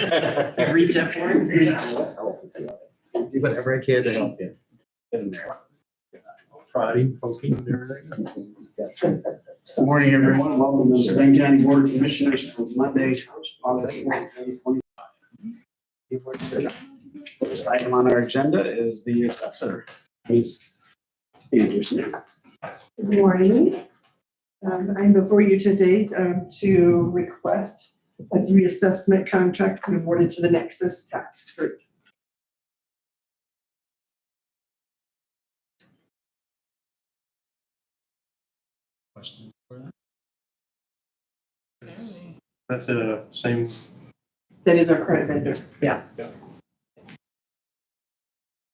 Reach up for it. Do whatever I can to help you. In there. Prodding, poking, and everything. Good morning, everyone. Welcome to the Steuben County Board of Commissioners for Monday, August 2025. First item on our agenda is the assessor, Ms. Anderson. Good morning. I'm before you today to request that the reassessment contract be awarded to the Nexus Tax Group. Questions for that? That's the same. That is our current vendor. Yeah.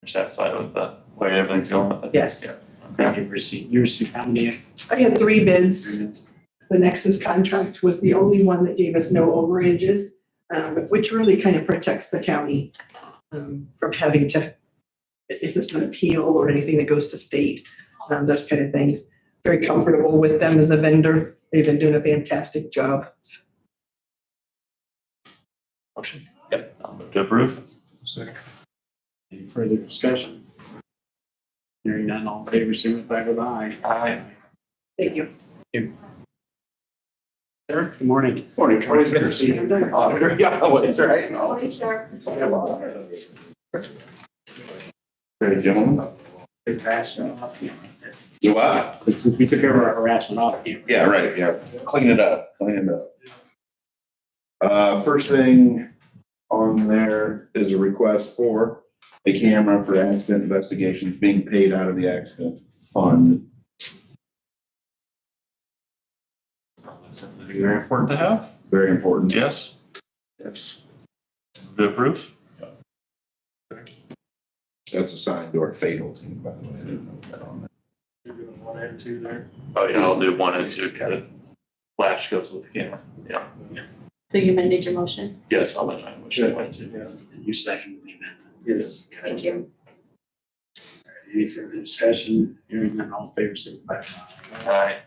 Satisfied with the way everything's going with it? Yes. You received how many? I had 3 bids. The Nexus contract was the only one that gave us no overages, which really kind of protects the county from having to, if there's an appeal or anything that goes to state, those kind of things. Very comfortable with them as a vendor. They've been doing a fantastic job. Motion? Yep. I'll move to approve. Second. Any further discussion? Hearing none, all in favor, signify with aye. Aye. Thank you. Sir, good morning. Morning, Tony's good to see you. Auditor, yeah, it's all right. Very gentlemen. Good harassment off you. You what? Since we took over our harassment off you. Yeah, right, yeah. Clean it up. First thing on there is a request for a camera for accident investigations being paid out of the accident fund. Very important to have. Very important. Yes. Yes. To approve. That's assigned to our fatal team, by the way. I didn't know that on there. You're doing 1 and 2 there. Oh, yeah, I'll do 1 and 2. Kind of flash goes with the camera. Yeah. So you amended your motion? Yes, I'll let my motion 1 and 2. And you second the amendment. Yes. Thank you. Any further discussion? Hearing none, all in favor, signify with aye.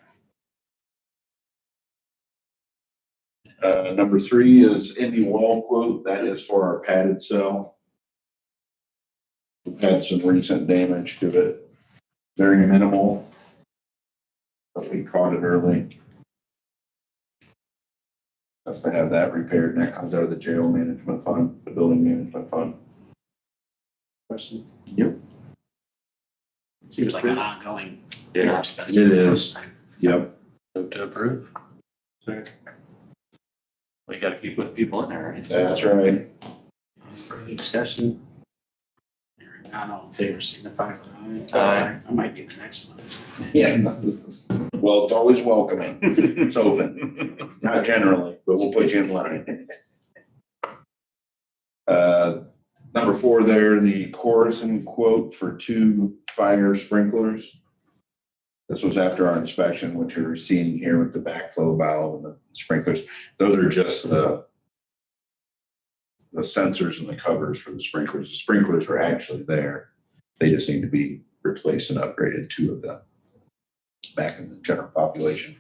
Aye. Number 3 is Indy wall quote. That is for our padded cell. We've had some recent damage to it. Very minimal. But we caught it early. Have to have that repaired, and that comes out of the jail management fund, the building management fund. Question? Yep. Seems like an ongoing. Yeah. expense. It is. Yep. Move to approve. Second. We got to keep with people in there, right? That's right. Any further discussion? Hearing none, all in favor, signify with aye. Aye. I might be the next one. Yeah. Well, it's always welcoming. It's open. Not generally, but we'll put you in line. Number 4 there, the Corison quote for 2 fire sprinklers. This was after our inspection, which you're seeing here with the backflow valve and the sprinklers. Those are just the sensors and the covers for the sprinklers. The sprinklers are actually there. They just need to be replaced and upgraded, 2 of them back in the general population.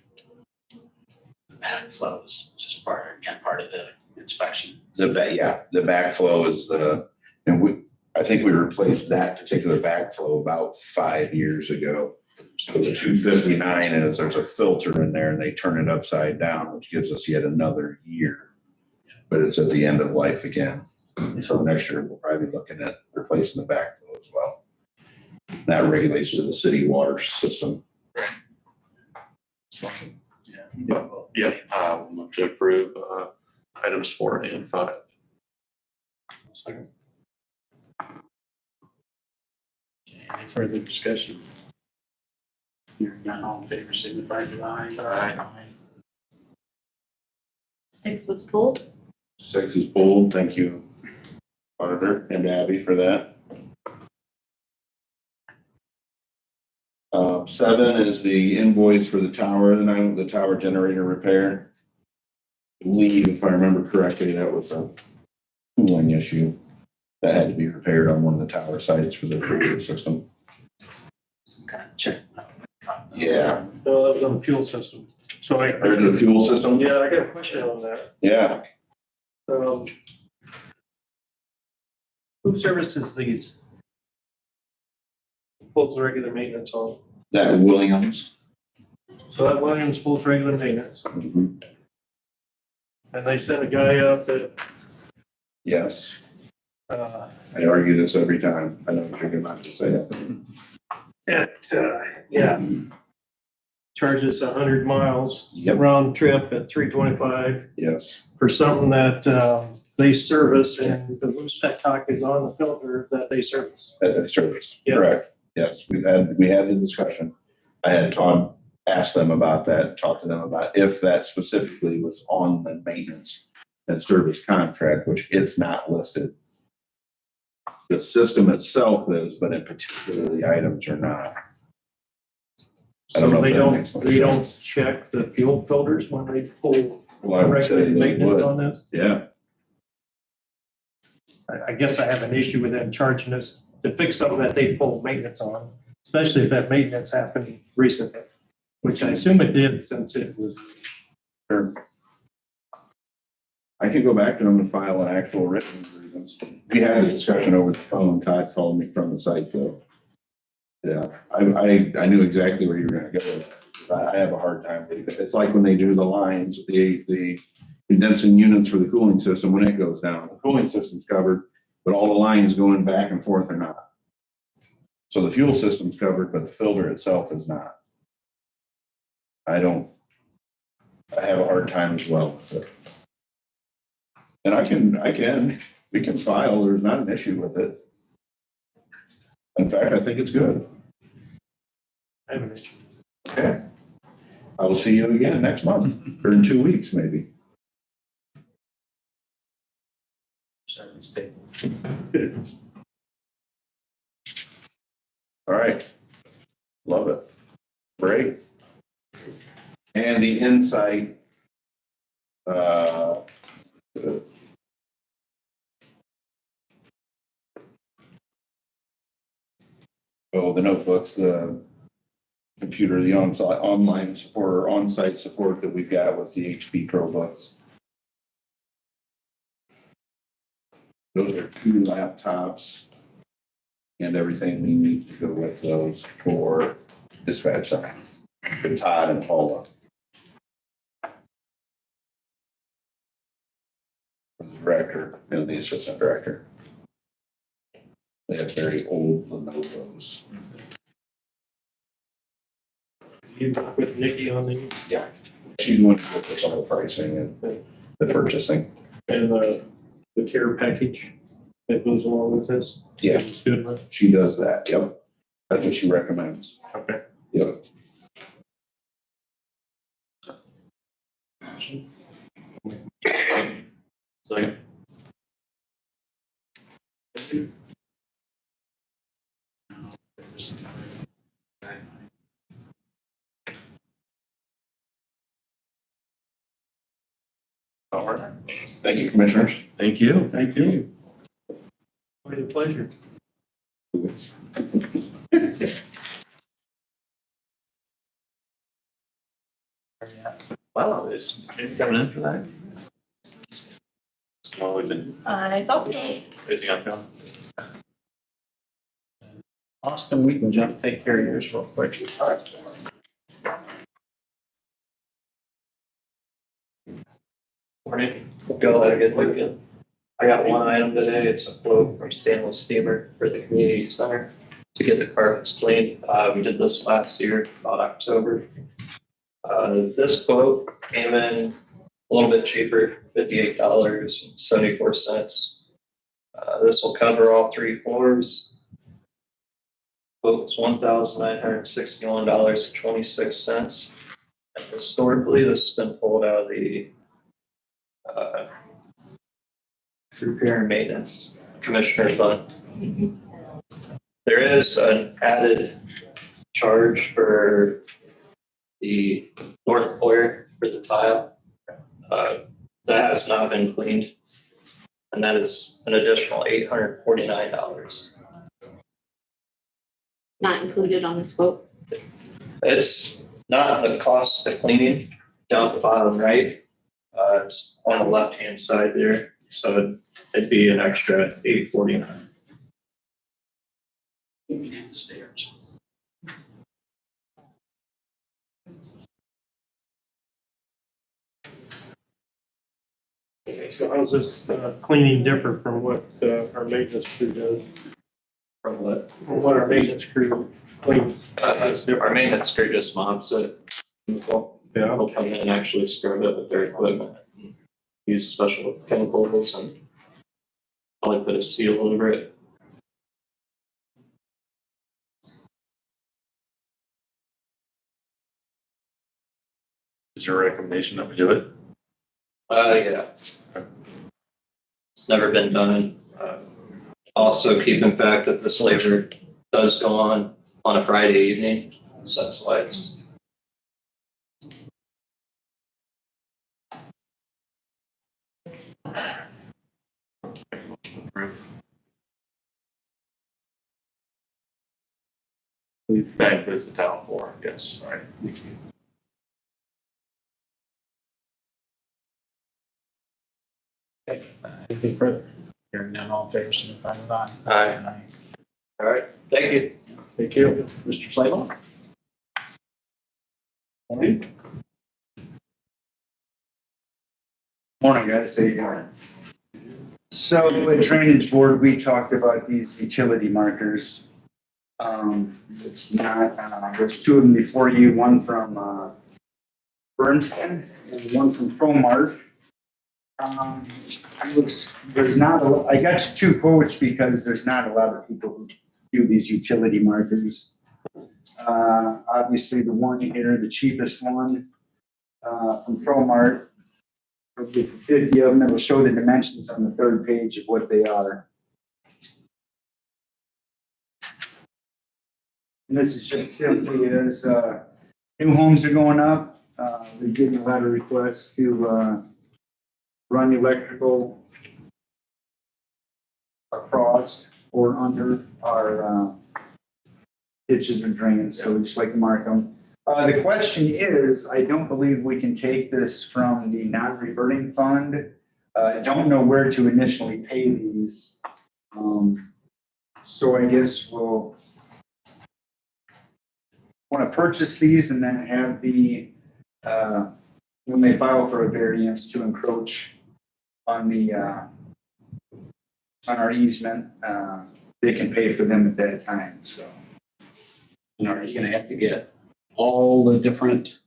The backflow is just part of the inspection. The backflow is I think we replaced that particular backflow about 5 years ago. So the 259 is there's a filter in there and they turn it upside down, which gives us yet another year. But it's at the end of life again. So next year we'll probably be looking at replacing the backflow as well. That regulates to the city water system. Yeah. We'll move to approve items 4 and 5. Second. Okay, any further discussion? Hearing none, all in favor, signify with aye. Aye. 6 was pulled. 6 is pulled. Thank you, Auditor and Abby, for that. 7 is the invoice for the tower generator repair. I believe, if I remember correctly, that was a cooling issue that had to be repaired on one of the tower sites for the radio system. Some kind of check. Yeah. That was on the fuel system. So There's the fuel system? yeah, I got a question on that. Yeah. Who services these? Pulls regular maintenance on. That Williams. So that Williams pulls regular maintenance, Mhm. and they send a guy out that, Yes, uh, I argue this every time. I know what you're about to say. yeah. Charges 100 miles Yep. round trip at $325 Yes, for something that, they service, and the loose petcock is on the filter that they service. at service, Yeah. correct. Yes, we had the discussion. I had Todd ask them about that, talk to them about if that specifically was on the maintenance and service contract, which it's not listed. The system itself is, but in particular, the items are not. I don't know So if they that makes more they don't sense. check the fuel filters when they pull Well, I would say regular they maintenance would. on this? Yeah, I guess I have an issue with them charging us to fix something that they pull maintenance on, especially if that maintenance happened recently, which I assume it did since it was. sure. I can go back to them and file an actual written grievance. We had a discussion over the phone. Todd called me from the site though. Yeah, I knew exactly where you were gonna go with it. I have a hard time with it. It's like when they do the lines, the condensing units for the cooling system, when it goes down, the cooling system's covered, but all the lines going back and forth are not. So the fuel system's covered, but the filter itself is not. I have a hard time as well with it. And we can file, there's not an issue with it. In fact, I think it's good. I have an issue. Okay. I will see you again next month, or in 2 weeks, maybe. All right. Love it. Great. And the insight, the notebooks, the computer, the online support or on-site support that we've got with the HP ProBooks. Those are 2 laptops and everything we need to go with those for dispatch center. For Todd and Paula. For the director and the assistant director. They have very old Lenovo's. You work with Nikki on the, Yeah. She's the one who put some of the pricing and the purchasing. and the care package that goes along with this? Yeah. It's good, right? She does that, yep. That's what she recommends. Okay. Yep. Second. All right. Thank you, commissioners. Thank you. Thank you. Quite a pleasure. Wow, is Jim coming in for that? Well, we've been I thought so. busy on film. Austin, we can jump, take care of yours real quick. Morning. Go ahead, good weekend. I got one item today. It's a quote from Stanley Steamer for the community center to get the carpets cleaned. We did this last year, about October. This quote came in a little bit cheaper, $58.74. This will cover all 3 floors. Quote was $1,961.26. And historically, this has been pulled out of the repair and maintenance commissioner fund. There is an added charge for the north foyer for the tile. That has not been cleaned, and that is an additional $849. Not included on this quote. It's not the cost of cleaning down at the bottom right. It's on the left-hand side there, so it'd be an extra $849. Stairs. Okay, so how's this cleaning differ from what our maintenance crew does? From what? From what our maintenance crew cleans? Our maintenance crew just mops it. They'll come in and actually scrub it with their equipment. Use special chemicals and probably put a seal over it. Is your recommendation that we do it? Yeah. It's never been done. Also keep in fact that this labor does go on a Friday evening, so that's why it's. That includes the town floor, yes, all right. Anything further? Hearing none, all in favor, signify with aye. Aye. All right, thank you. Thank you. Mr. Slaybaugh? Morning. Morning, guys. How you doing? So at Drainage Board, we talked about these utility markers. It's not, there's two of them before you, one from Bernstein and one from ProMart. There's not, I got you two quotes because there's not a lot of people who do these utility markers. Obviously, the one here, the cheapest one from ProMart, 50 of them, it will show the dimensions on the third page of what they are. And this is just simply as new homes are going up, we're getting a lot of requests to run electrical across or under our ditches and drains, so we just like to mark them. The question is, I don't believe we can take this from the non-reverting fund. I don't know where to initially pay these. So I guess we'll want to purchase these and then have the, when they file for a variance to encroach on the, on our easement, they can pay for them at that time, so. Are you gonna have to get all the different?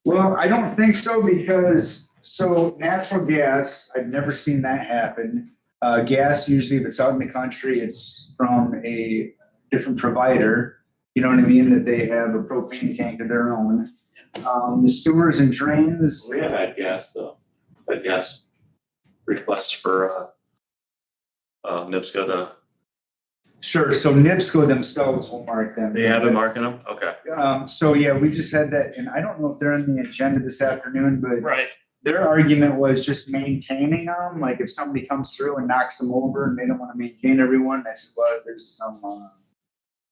Well, I don't think so because, so natural gas, I've never seen that happen. Gas, usually if it's out in the country, it's from a different provider. You know what I mean? That they have a propane tank of their own. The sewers and drains. We have had gas though, had gas requests for, NIPSCO to, Sure, so NIPSCO themselves will mark them. they have been marking them, okay. So yeah, we just had that, and I don't know if they're on the agenda this afternoon, but Right. their argument was just maintaining them. Like if somebody comes through and knocks them over and they don't want to maintain everyone, I said, well, there's some,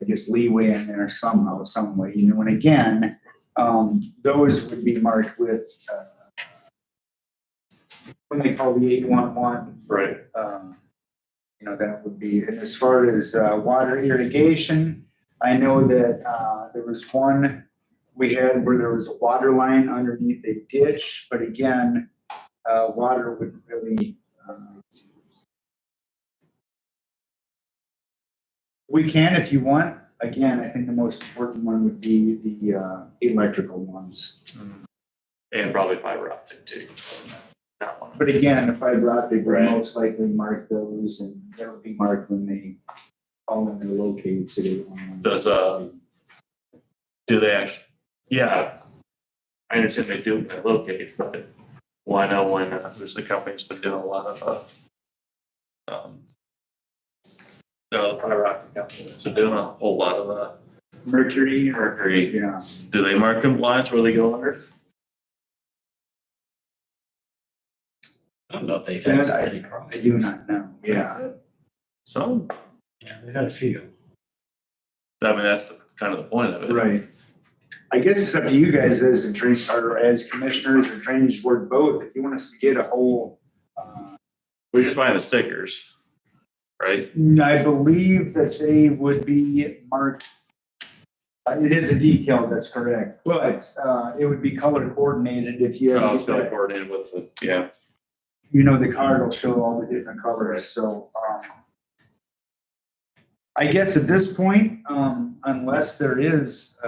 I guess leeway in there somehow, some way, you know, and again, those would be marked with, when they call the 811. Right. You know, that would be, and as far as water irrigation, I know that there was one we had where there was a water line underneath a ditch, but again, water wouldn't really. We can if you want. Again, I think the most important one would be the electrical ones. And probably fiber optic too. That one. But again, the fiber optic would Right. most likely mark those, and that would be marked when they call in their located city. Does, do they actually, yeah, I understand they do, they locate, but well, I know when, this, the company's been doing a lot of, the fiber optic companies are doing a whole lot of, mercury. Yeah. Do they mark compliance where they go under? I don't know if they've That had I any across. I do not know. Yeah. Some, Yeah, they've had a few. I mean, that's kind of the point of it. Right. I guess it's up to you guys as a drain, or as commissioners or drainage board both, if you want us to get a whole, We're just buying the stickers. right? I believe that they would be marked. It is a decal, that's correct, but, it would be color coordinated if you. Oh, it's got to coordinate with the, yeah. You know, the card will show all the different colors, so, I guess at this point, unless there is,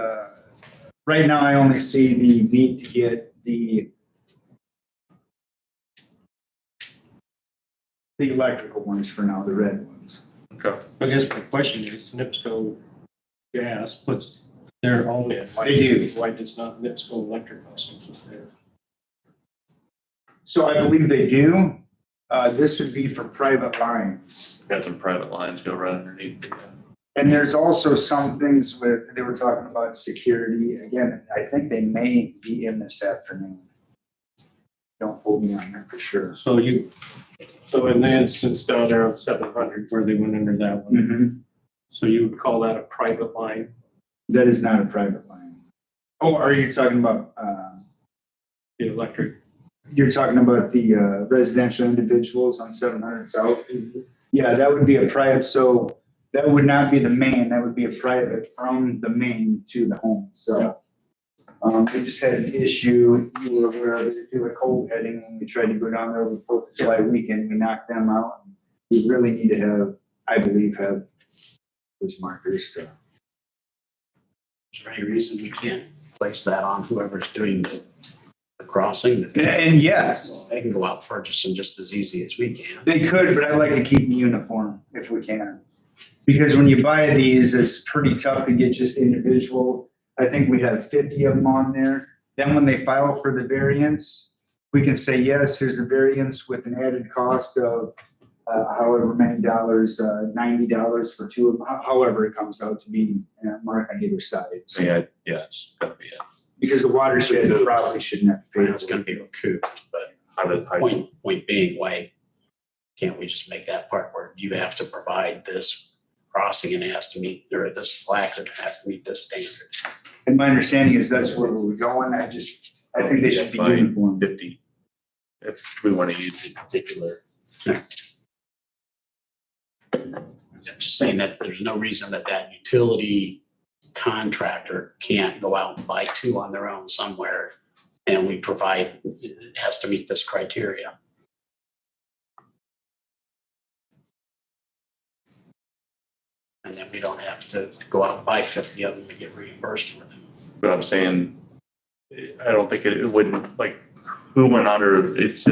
right now I only see the need to get the electrical ones for now, the red ones. Okay. I guess my question is, NIPSCO Gas puts their own in. They do. Why does not NIPSCO Electric also put their? So I believe they do. This would be for private lines. Got some private lines go right underneath. And there's also some things with, they were talking about security. Again, I think they may be in this afternoon. Don't hold me on that for sure. So in the instance down there on 700 where they went under that one, so you would call that a private line? That is not a private line. Oh, are you talking about, The electric? you're talking about the residential individuals on 700 South? Yeah, that would be a private, so that would not be the main, that would be a private from the main to the home, so. We just had an issue, you were aware of it, do a cold heading, when we tried to go down there over the 4th of July weekend, we knocked them out. We really need to have, I believe, have those markers. Is there any reason we can't place that on whoever's doing the crossing? And yes, They can go out and purchase them just as easy as we can. they could, but I'd like to keep them uniform if we can. Because when you buy these, it's pretty tough to get just individual. I think we have 50 of them on there. Then when they file for the variance, we can say, yes, here's the variance with an added cost of however many dollars, $90 for two of them, however it comes out to be marked on either side. So, Yeah, it's gonna be it. because the watershed probably shouldn't have to pay. It's gonna be recouped, but How point being, why can't we just make that part where you have to provide this crossing and it has to meet, or this flag that has to meet this standard? And my understanding is that's where we're going. I think they should be uniform. 50. If we want to use it. Particular. I'm just saying that there's no reason that utility contractor can't go out and buy two on their own somewhere, and we provide, it has to meet this criteria. And then we don't have to go out and buy 50 of them to get reimbursed for them. But I'm saying, I don't think it wouldn't, like, who went under, it's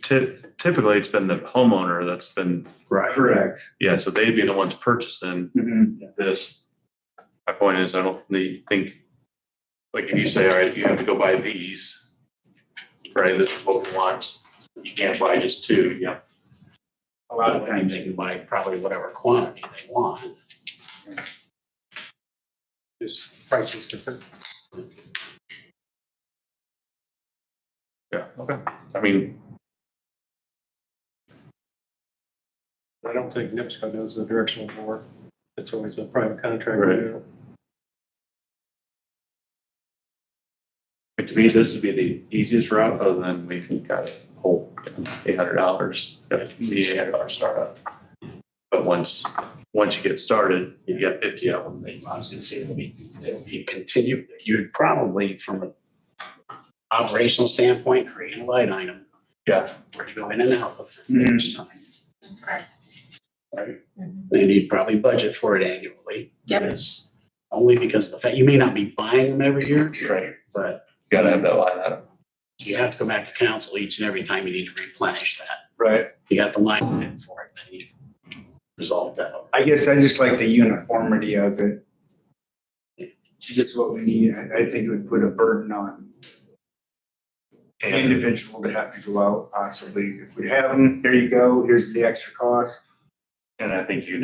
typically it's been the homeowner that's been, Right. Correct. yeah, so they'd be the ones purchasing this. My point is, I don't think, like, if you say, all right, you have to go buy these, right, this is what we want, you can't buy just two, yeah. A lot of times they can buy probably whatever quantity they want. Just prices different. Yeah, okay. I mean, I don't think NIPSCO does the directional bore. It's always a private contractor. to me, this would be the easiest route, other than we got a whole $800, that's the $800 startup. But once you get started, you get 50 of them. I was gonna say it'll be continued. You'd probably, from an operational standpoint, create a line item. Yeah. Where you go in and out of Mhm. each time. Right. And you'd probably budget for it annually. Yep. Because- Only because of the fact, you may not be buying them every year, Right. but Gotta have that line item. you have to go back to council each and every time you need to replenish that. Right. You got the line item for it, then you resolve that. I guess I just like the uniformity of it. Just what we need. I think it would put a burden on an And individual to have to go out possibly. If we have them, here you go, here's the extra cost. I think it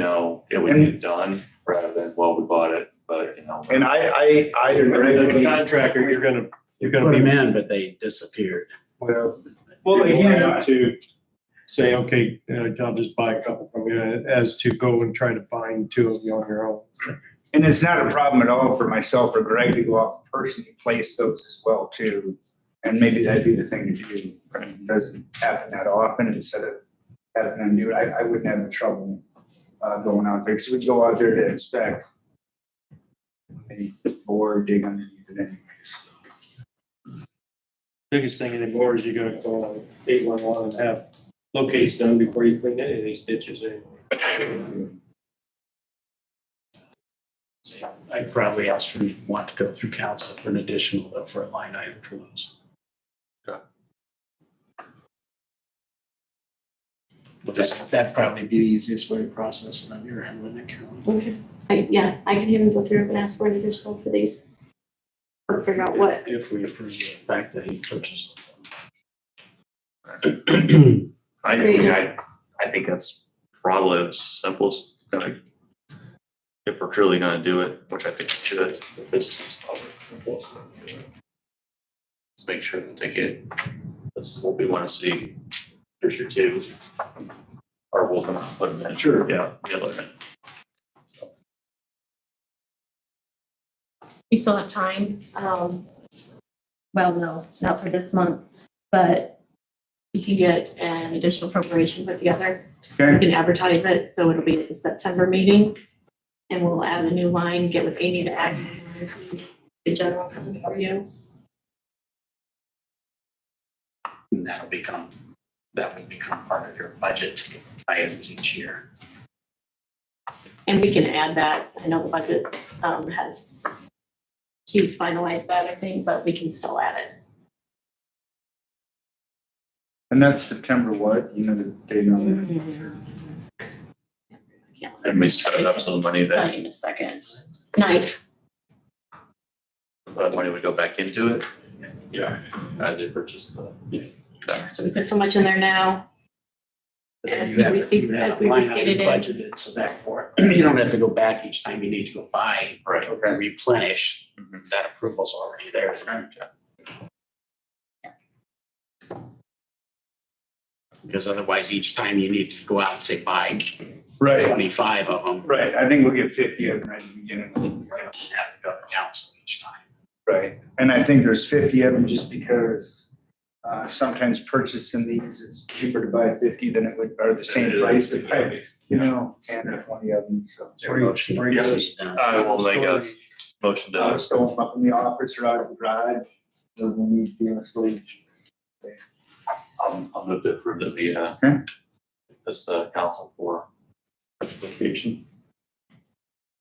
would get done rather than, well, we bought it, but And I As a agree. contractor, you're gonna Put be them in, but they disappeared. Well, Well, again, to say, okay, I'll just buy a couple from you, as to go and try to find two of you on your own. and it's not a problem at all for myself or Greg to go off and personally place those as well too. And maybe that'd be the thing to do. It doesn't happen that often, instead of having them do it, I wouldn't have any trouble going out there, because we go out there to inspect. They bore, dig underneath it anyways. Biggest thing anymore is you gotta call 811 and have locates done before you clean any of these ditches anymore. I'd probably ask for, want to go through council for an additional, though, for a line item for those. Because that'd probably be the easiest way to process it on your end, wouldn't it, Carolyn? Yeah, I can even go through and ask for an additional for these. Or figure out what, If we approve the fact that he purchases I think that's probably the simplest, if we're truly gonna do it, which I think we should, if this is probably. Let's make sure that they get, this is what we wanna see, here's your two. Or we'll put them in. Sure. Yeah, the other end. we still have time. Well, no, not for this month, but you can get an additional appropriation put together. You Okay, can advertise it, so it'll be at the September meeting. And we'll add a new line, get with Amy to add the general fund for you. And that will become part of your budget items each year. And we can add that. I know the budget she's finalized that, I think, but we can still add it. and that's September what, you know, the date on Yeah. And we set it up so the money Tell that, you in a second. Ninth. that money would go back into it, Yeah. as they purchase the. Yeah, so we put so much in there now. As You have- receipts, you have as we a line restated item it. budgeted, so therefore, you don't have to go back each time you need to go buy. Right. Or replenish, Mhm. if that approval's already there. Because otherwise, each time you need to go out and say, buy Right, 25 of them. right, I think we'll get 50 of them right at the beginning. You have to go to council each time. Right, and I think there's 50 of them just because sometimes purchasing these, it's cheaper to buy 50 than it would, or the same price to buy, 10 or 20 of them, so. Motion. Yes. I will make a motion I'll to, store them up in the office or out in the garage, or we need to be in a storage. I'll move to approve of the, Okay. this, council for application.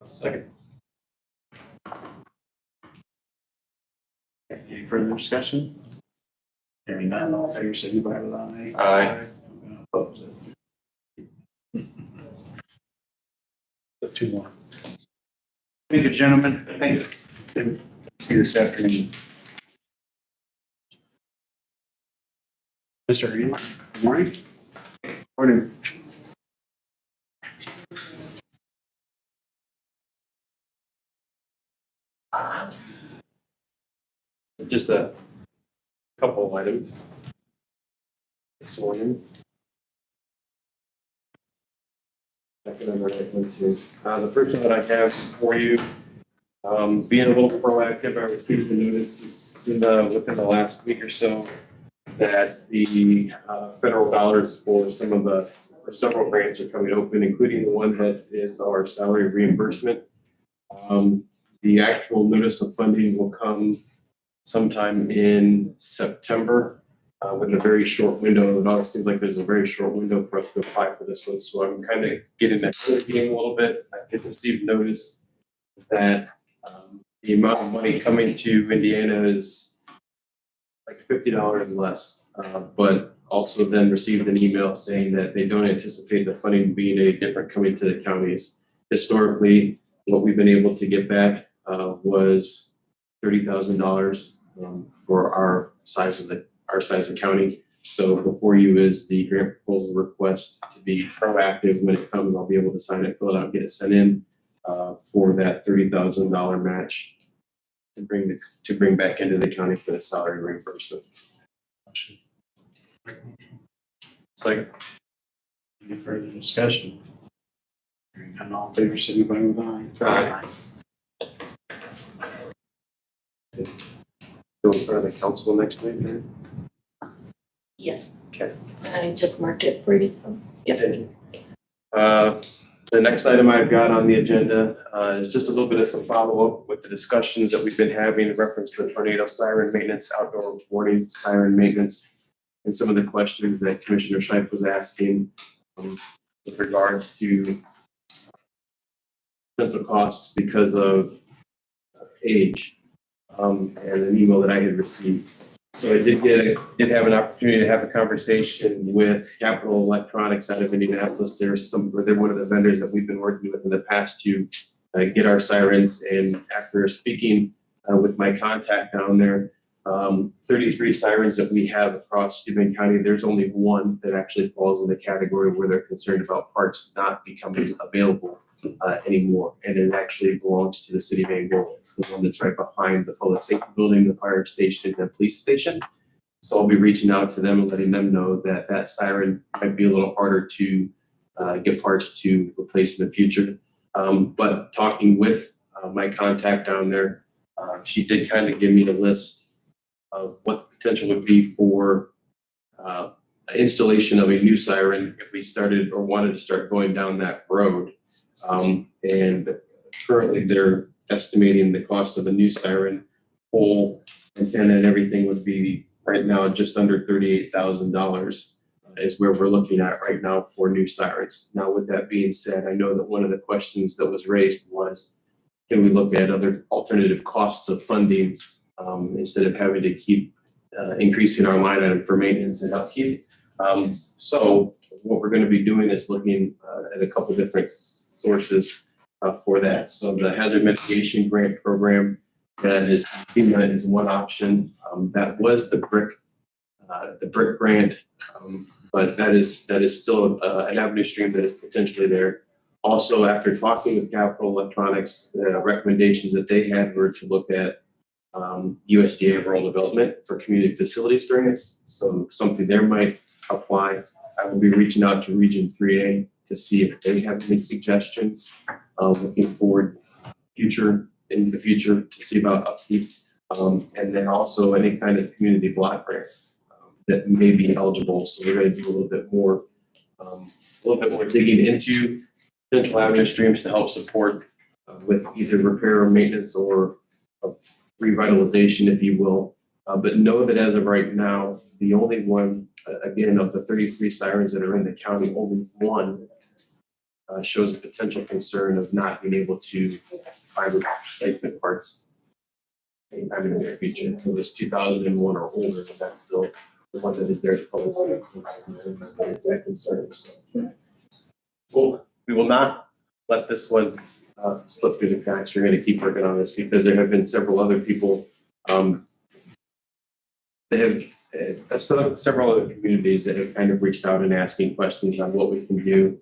Second. Any further discussion? Hearing none, all in favor, signify with aye. Aye. Opposed? Two more. Thank you, gentlemen. Thank you. See you this afternoon. Mr. Green, good morning. Morning. Just a couple of items this morning. Second on the right one too. The first one that I have for you, being a little proactive, I received a notice within the last week or so that the federal dollars for several grants are coming open, including the one that is our salary reimbursement. The actual notice of funding will come sometime in September with a very short window. It always seems like there's a very short window for us to apply for this one. So I'm kind of getting that game a little bit. I did receive notice that the amount of money coming to Indiana is like $50 less. But also then received an email saying that they don't anticipate the funding being any different coming to the counties. Historically, what we've been able to get back was $30,000 for our size of county. So before you is the grant proposal request to be proactive when it comes. I'll be able to sign it, fill it out, get it sent in for that $30,000 match to bring back into the county for the salary reimbursement. Second. Any further discussion? Hearing none, all in favor, signify with aye. Aye. Go in front of the council next week, right? Yes. Okay. I just marked it for you, so. Yep. Thank you. The next item I've got on the agenda is just a little bit of some follow-up with the discussions that we've been having in reference to tornado siren maintenance, outdoor warning siren maintenance, and some of the questions that Commissioner Scheib was asking with regards to potential costs because of age, and an email that I had received. So I did have an opportunity to have a conversation with Capital Electronics out of Indianapolis. They're one of the vendors that we've been working with in the past to get our sirens. And after speaking with my contact down there, 33 sirens that we have across Steuben County, there's only one that actually falls in the category where they're concerned about parts not becoming available anymore. And it actually belongs to the city of Angola. It's the one that's right behind the public safety building, the fire station, and the police station. So I'll be reaching out to them and letting them know that that siren might be a little harder to get parts to replace in the future. But talking with my contact down there, she did kind of give me a list of what the potential would be for installation of a new siren if we started or wanted to start going down that road. And currently they're estimating the cost of a new siren, pole, antenna, and everything would be right now just under $38,000 is where we're looking at right now for new sirens. Now, with that being said, I know that one of the questions that was raised was, can we look at other alternative costs of funding instead of having to keep increasing our line item for maintenance and upkeep? So what we're going to be doing is looking at a couple different sources for that. So the hazard mitigation grant program that is FEMA is one option. That was the brick grant, but that is still an avenue stream that is potentially there. Also, after talking with Capital Electronics, the recommendations that they had were to look at USDA rural development for community facilities grants. So something there might apply. I will be reaching out to Region 3A to see if they have any suggestions. Looking forward in the future to see about upkeep, and then also any kind of community block grants that may be eligible. So we're going to do a little bit more digging into potential avenue streams to help support with either repair or maintenance or revitalization, if you will. But know that as of right now, the only one, again, of the 33 sirens that are in the county, only one shows a potential concern of not being able to find replacement parts anytime in the near future. It was 2001 or older, but that's still the one that is there. That concern. So, we will not let this one slip through the cracks. We're going to keep working on this because there have been several other people. They have several other communities that have kind of reached out and asking questions on what we can do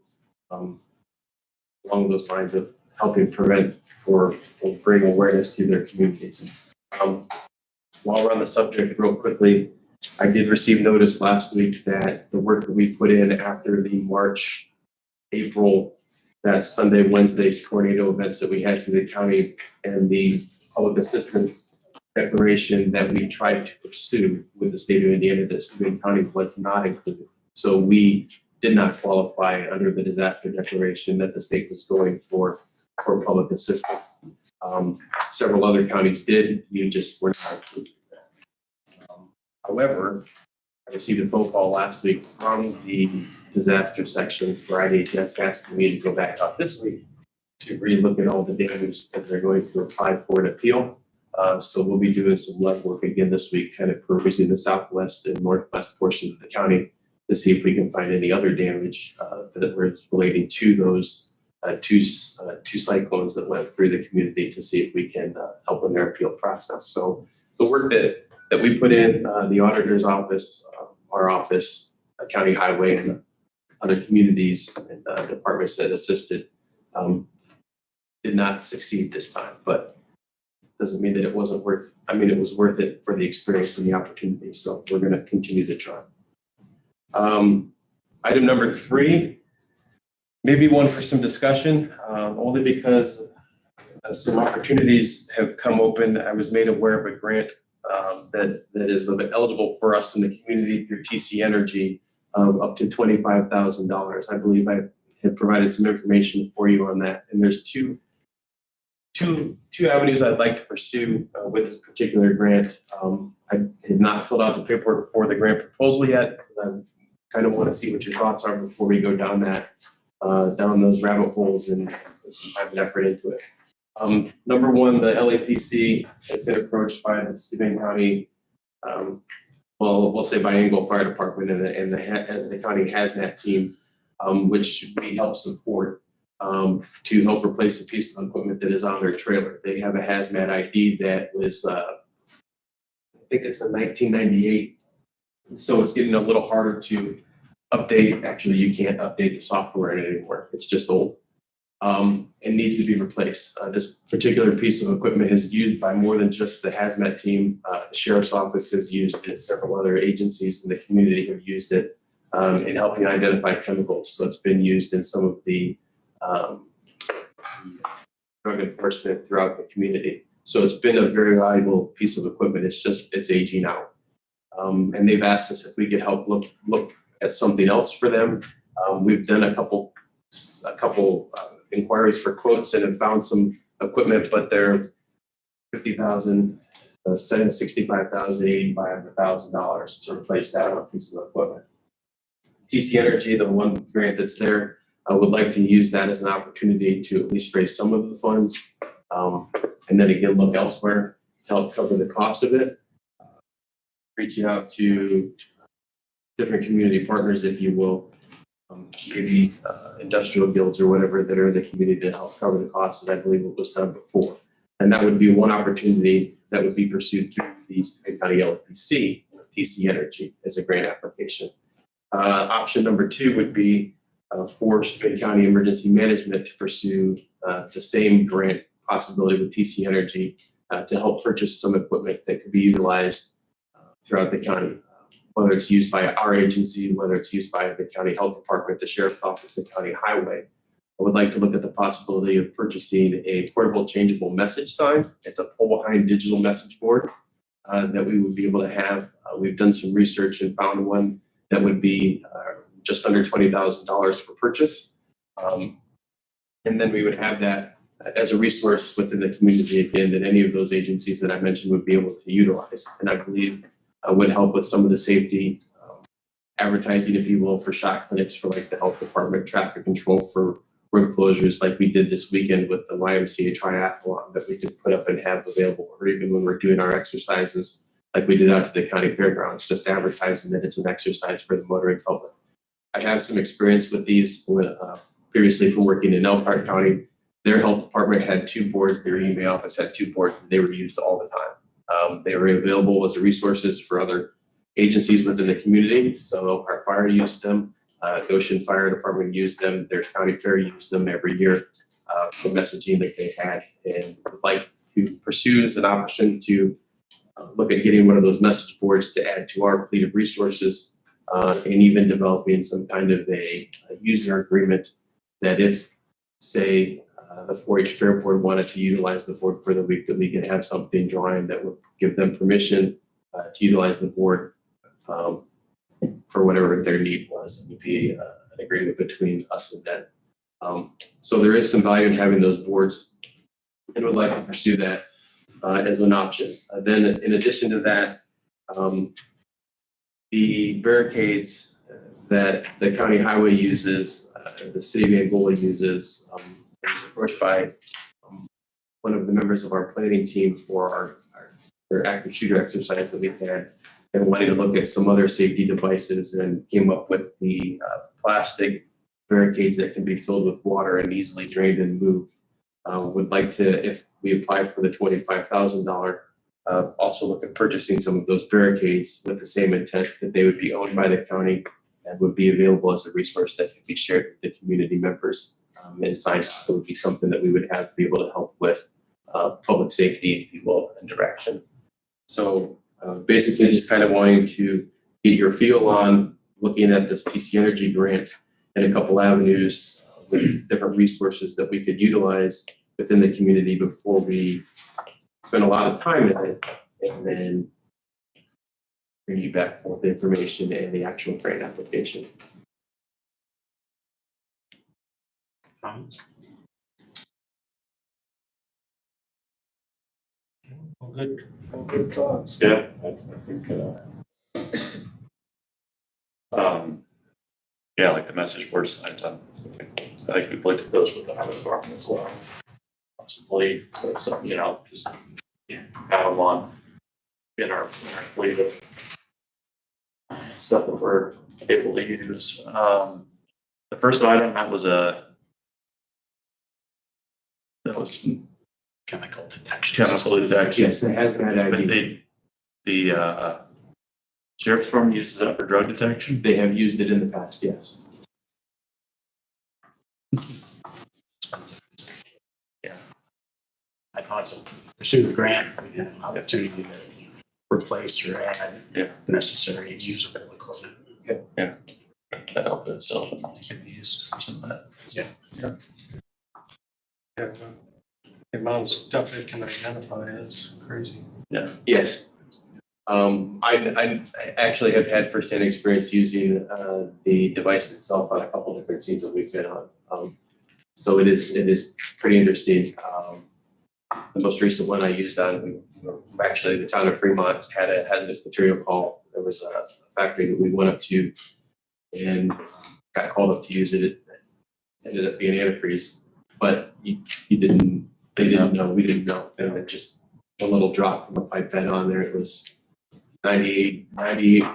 along those lines of helping prevent or bring awareness to their communities. While we're on the subject, real quickly, I did receive notice last week that the work that we put in after the March, April, that Sunday, Wednesday's tornado events that we had through the county and the public assistance declaration that we tried to pursue with the state of Indiana, that Steuben County was not included. So we did not qualify under the disaster declaration that the state was going for public assistance. Several other counties did, you just were not included. However, I received a phone call last week from the disaster section Friday, just asking me to go back out this week to relook at all the damage as they're going to apply for an appeal. So we'll be doing some legwork again this week, kind of perusing the southwest and northwest portion of the county to see if we can find any other damage that was relating to those two cyclones that went through the community to see if we can help in their appeal process. So the work that we put in, the auditor's office, our office, county highway, and other communities and departments that assisted did not succeed this time, but doesn't mean that it wasn't worth, it was worth it for the experience and the opportunity. So we're going to continue to try. Item number 3, maybe one for some discussion, only because some opportunities have come open. I was made aware of a grant that is eligible for us in the community through TC Energy of up to $25,000. I believe I had provided some information for you on that. And there's two avenues I'd like to pursue with this particular grant. I have not filled out the paperwork for the grant proposal yet. I kind of want to see what your thoughts are before we go down down those rabbit holes and put some time and effort into it. Number one, the LAPC has been approached by the Steuben County, we'll say Biennial Fire Department and as the county hazmat team, which we help support to help replace a piece of equipment that is on their trailer. They have a hazmat ID that was, I think it's a 1998. So it's getting a little harder to update. Actually, you can't update the software in it anymore. It's just old. It needs to be replaced. This particular piece of equipment is used by more than just the hazmat team. The sheriff's office has used it. Several other agencies in the community have used it in helping identify chemicals. So it's been used in some of the drug enforcement throughout the community. So it's been a very valuable piece of equipment. It's aging out. And they've asked us if we could help look at something else for them. We've done a couple inquiries for quotes and have found some equipment, but they're $50,000, $65,000, $85,000 to replace that piece of equipment. TC Energy, the one grant that's there, would like to use that as an opportunity to at least raise some of the funds, and then again look elsewhere to help cover the cost of it. Reaching out to different community partners, if you will, maybe industrial guilds or whatever that are in the community to help cover the costs, and I believe it was done before. And that would be one opportunity that would be pursued through the Steuben County LPC, TC Energy, as a grant application. Option number two would be for Steuben County Emergency Management to pursue the same grant possibility with TC Energy to help purchase some equipment that could be utilized throughout the county, whether it's used by our agency, whether it's used by the county health department, the sheriff's office, the county highway. I would like to look at the possibility of purchasing a portable changeable message sign. It's a pull-behind digital message board that we would be able to have. We've done some research and found one that would be just under $20,000 for purchase. And then we would have that as a resource within the community again that any of those agencies that I mentioned would be able to utilize. And I believe would help with some of the safety advertising, if you will, for shot clinics for like the health department, traffic control for road closures like we did this weekend with the YMCA triathlon that we could put up and have available, or even when we're doing our exercises like we did out to the county fairgrounds, just advertising that it's an exercise for the motoring public. I have some experience with these previously from working in Elkhart County. Their health department had two boards, their EMA office had two boards, and they were used all the time. They were available as resources for other agencies within the community. So our fire used them, Goshen Fire Department used them, their county fair used them every year for messaging that they had, and would like to pursue as an option to look at getting one of those message boards to add to our fleet of resources, and even developing some kind of a user agreement that if, say, the 4-H Fair Board wanted to utilize the board for the week, that we could have something drawing that would give them permission to utilize the board for whatever their need was. It would be an agreement between us and them. So there is some value in having those boards, and would like to pursue that as an option. Then in addition to that, the barricades that the county highway uses, the city of Angola uses, I was approached by one of the members of our planning team for our active shooter exercise that we had, and wanted to look at some other safety devices, and came up with the plastic barricades that can be filled with water and easily drained and moved. Would like to, if we apply for the $25,000, also look at purchasing some of those barricades with the same intent that they would be owned by the county and would be available as a resource that could be shared with the community members. And signs would be something that we would have to be able to help with public safety, if you will, and direction. So basically just kind of wanting to get your feel on looking at this TC Energy grant and a couple avenues with different resources that we could utilize within the community before we spend a lot of time in it, and then bring you back for the information and the actual grant application. comments? Good thoughts. Yeah, I think, yeah, like the message board signs, I think we've looked at those with the highway department as well. Possibly, put some, just have them on in our fleet of stuff that we're able to use. The first item, that was Chemical detection. chemical detection. Yes, the hazmat But ID. the sheriff's department uses that for drug detection. They have used it in the past, yes. I thought to pursue the grant, we had an opportunity to replace or add if necessary usable equipment. That helped itself and can be used for some of that. Yeah. Yeah, the amount of stuff it can identify is crazy. Yes. I actually have had firsthand experience using the device itself on a couple different scenes that we've been on. So it is pretty interesting. The most recent one I used on, actually the town of Fremont had a hazardous material call. There was a factory that we went up to and got called up to use it. It ended up being antifreeze, but they didn't know, we didn't know. And it just a little drop from a pipe bed on there. It was 98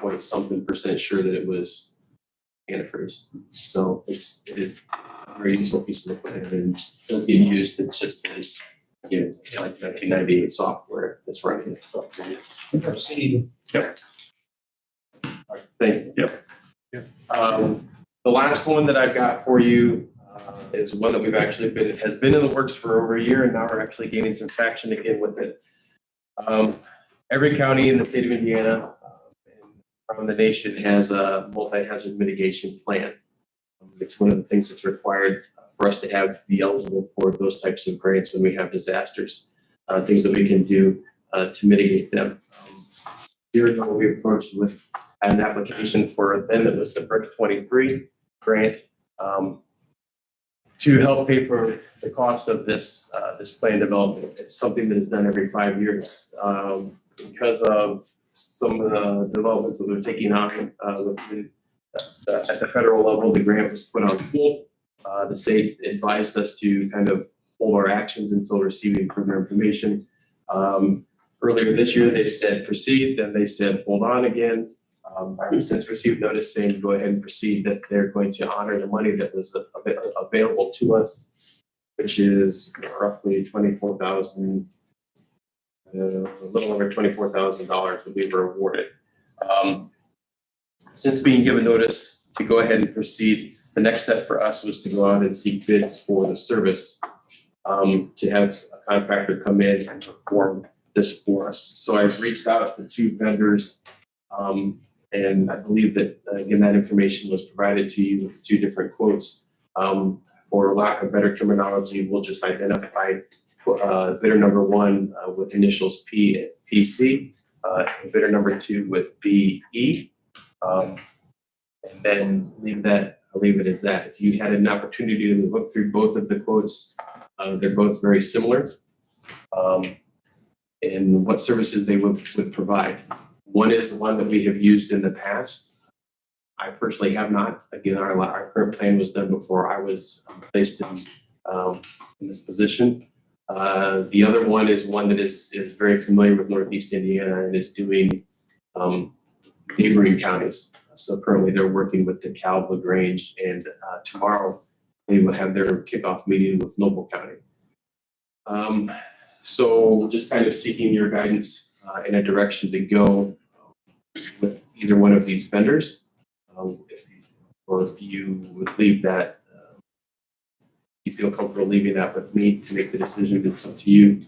point something % sure that it was antifreeze. So it is a very useful piece of equipment and it'll be used. It's just it's like 1998 software that's running it. So, proceed. Yep. Thank you. Yep. The last one that I've got for you is one that we've actually has been in the works for over a year, and now we're actually gaining some traction again with it. Every county in the state of Indiana and around the nation has a multi-hazard mitigation plan. It's one of the things that's required for us to have to be eligible for those types of grants when we have disasters, things that we can do to mitigate them. Here ago, we approached with an application for then it was the BRIC 23 grant to help pay for the cost of this plan development. It's something that is done every 5 years. Because of some of the developments that we're taking on at the federal level, the grant was put on hold. The state advised us to kind of hold our actions until receiving further information. Earlier this year, they said proceed, then they said hold on again. I've since received notice saying go ahead and proceed, that they're going to honor the money that was available to us, which is roughly $24,000, a little over $24,000 that we were awarded. Since being given notice to go ahead and proceed, the next step for us was to go out and seek bids for the service, to have a contractor come in and perform this for us. So I've reached out to 2 vendors, and I believe that, again, that information was provided to you with 2 different quotes. For lack of better terminology, we'll just identify bidder number 1 with initials PC, and bidder number 2 with BE, and then leave it as that. If you had an opportunity to look through both of the quotes, they're both very similar in what services they would provide. One is the one that we have used in the past. I personally have not. Again, our current plan was done before I was placed in this position. The other one is one that is very familiar with Northeast Indiana and is doing neighboring counties. So currently they're working with DeKalb, LaGrange, and tomorrow they will have their kickoff meeting with Noble County. So just kind of seeking your guidance in a direction to go with either one of these vendors, if you would leave that, you feel comfortable leaving that with me to make the decision. It's up to you.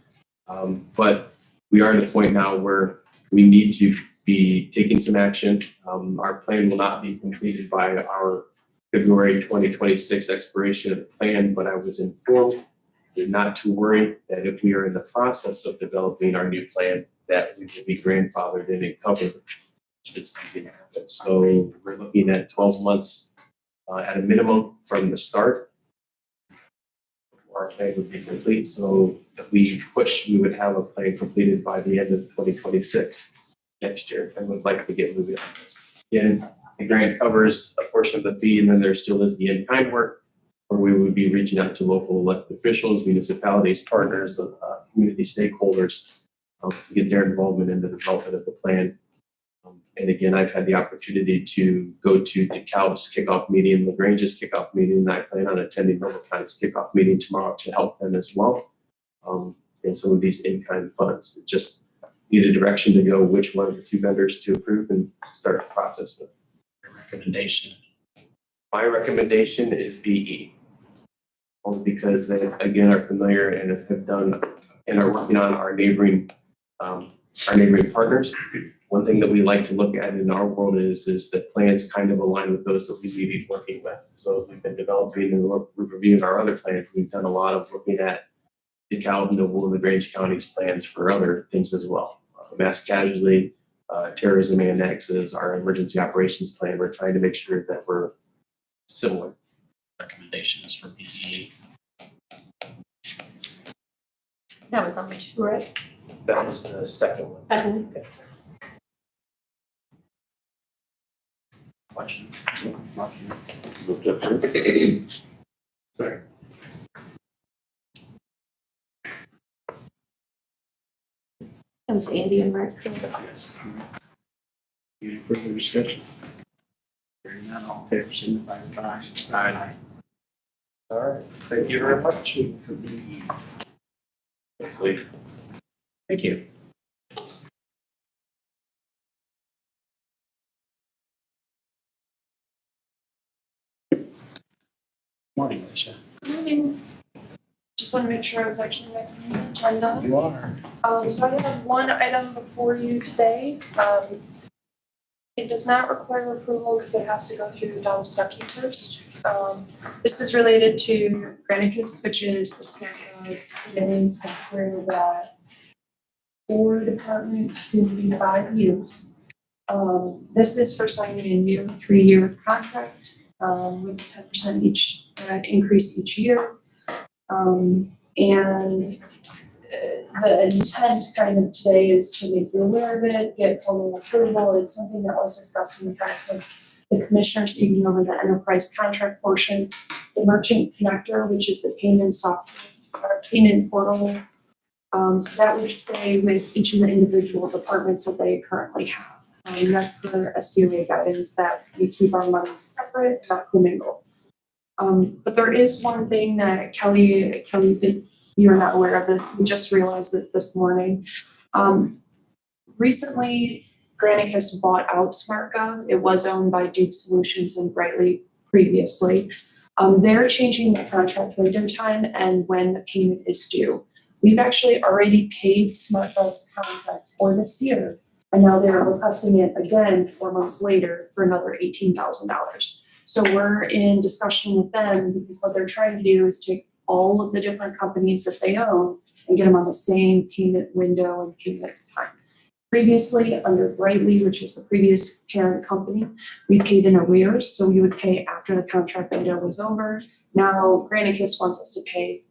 But we are at a point now where we need to be taking some action. Our plan will not be completed by our February 2026 expiration of the plan, but I was informed not to worry that if we are in the process of developing our new plan, that we will be grandfathered in and covered should something happen. So we're looking at 12 months at a minimum from the start. our plan would be complete. So if we push, we would have a plan completed by the end of 2026 next year, and would like to get moving on this. Again, the grant covers a portion of the fee, and then there still is the in-kind work where we would be reaching out to local elected officials, municipalities, partners, community stakeholders to get their involvement in the development of the plan. And again, I've had the opportunity to go to DeKalb's kickoff meeting, LaGrange's kickoff meeting, and I plan on attending Milwaukee kickoff meeting tomorrow to help them as well. And some of these in-kind funds, just need a direction to go which one of the two vendors to approve and start the process with. Recommendation. My recommendation is BE. Only because they, again, are familiar and have done and are working on our neighboring partners. One thing that we like to look at in our world is that plans kind of align with those that we may be working with. So we've been developing and we're reviewing our other plans. We've done a lot of looking at DeKalb, Noble, and LaGrange counties plans for other things as well. Mass casualty, terrorism annexes, our emergency operations plan. We're trying to make sure that we're similar. Recommendation is for BE. That was number two, right? That was the second one. Second. Question. Move to approve. Sorry. That was Andy and Rick. Yes. Any further discussion? Hearing none, all in favor, signify with aye. Aye. All right. Thank you very much. For BE. Thanks, Lee. Thank you. Morning, Alicia. Morning. Just want to make sure I was actually next on the agenda. You are. So I have one item before you today. It does not require approval because it has to go through Don Stuckey first. This is related to Granicus, which is the standard billing software that 4 departments to be 5 years. This is for signing a new 3-year contract with 10% each increase each year. And the intent kind of today is to make you aware of it, get formal approval. It's something that was discussed in the fact of the commissioners taking over the enterprise contract portion, the merchant connector, which is the payment software, or payment portal. That would stay with each of the individual departments that they currently have. And that's for SDOA guidance that we keep our money separate, not commingle. But there is one thing that Kelly, that you're not aware of this. We just realized it this morning. Recently, Granicus bought out SmartGov. It was owned by Duke Solutions and Brightly previously. They're changing the contract window time and when the payment is due. We've actually already paid SmartGov's contract for this year, and now they're requesting it again 4 months later for another $18,000. So we're in discussion with them because what they're trying to do is take all of the different companies that they own and get them on the same payment window and payment time. Previously, under Brightly, which is the previous parent company, we paid in arrears, so we would pay after the contract window was over. Now, Granicus wants us to pay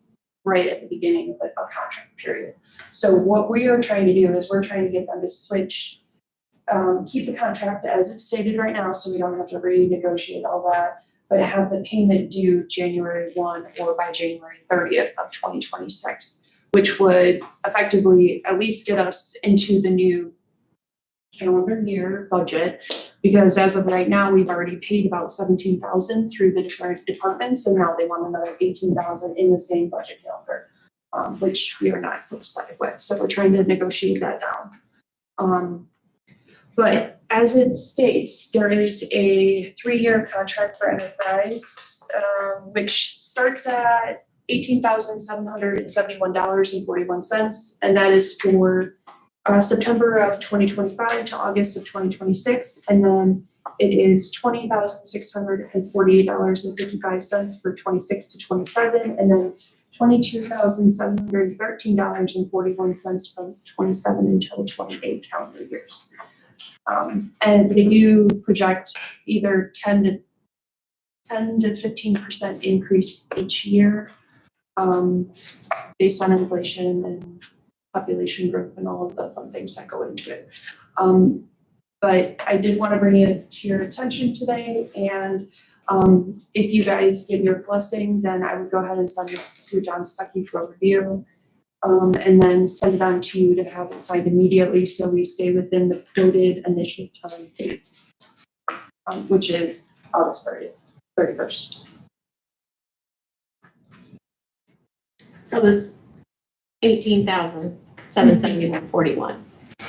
right at the beginning of a contract period. So what we are trying to do is we're trying to get them to switch, keep the contract as it's stated right now, so we don't have to renegotiate all that, but have the payment due January 1 or by January 30th of 2026, which would effectively at least get us into the new calendar year budget, because as of right now, we've already paid about $17,000 through the different departments, and now they want another $18,000 in the same budget calendar, which we are not satisfied with. So we're trying to negotiate that down. But as it states, there is a 3-year contract for enterprise, which starts at $18,771.41, and that is for September of 2025 to August of 2026, and then it is $20,648.55 for 26 to 27, and then $22,713.41 from 27 until 28 calendar years. And they do project either 10 to 15% increase each year. based on inflation and population growth and all of the fun things that go into it. But I did want to bring it to your attention today, and if you guys give your blessing, then I would go ahead and send this to John Stuckey for review. And then send it on to you to have it signed immediately, so we stay within the quoted initial time date, which is August 31st. So this 18,771.41,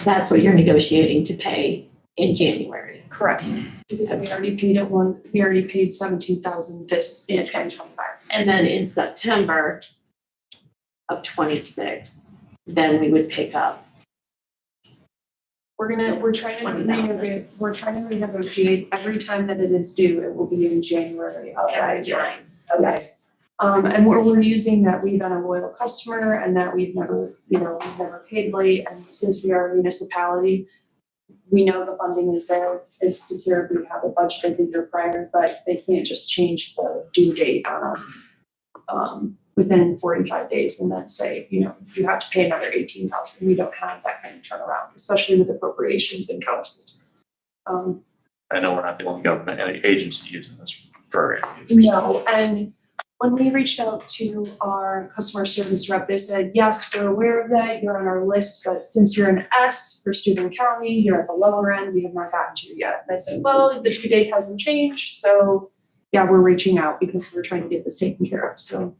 that's what you're negotiating to pay in January. Correct. Because we already paid it we already paid 17,000 this in 2025. And then in September of 26, then we would pick up. We're trying to 20,000. renegotiate every time that it is due. It will be in January of that year. Yes. And we're using that we've been a loyal customer and that we've never paid late. And since we are a municipality, we know the funding is there, it's secure, we have it budgeted the year prior, but they can't just change the due date on us within 45 days and then say, you have to pay another 18,000. We don't have that kind of turnaround, especially with appropriations and councils. I know we're not the only government agency using this program. No, and when we reached out to our customer service rep, they said, yes, we're aware of that, you're on our list, but since you're an S for Steuben County, you're at the lower end, we have not gotten to you yet. And I said, well, the due date hasn't changed, so yeah, we're reaching out because we're trying to get this taken care of. So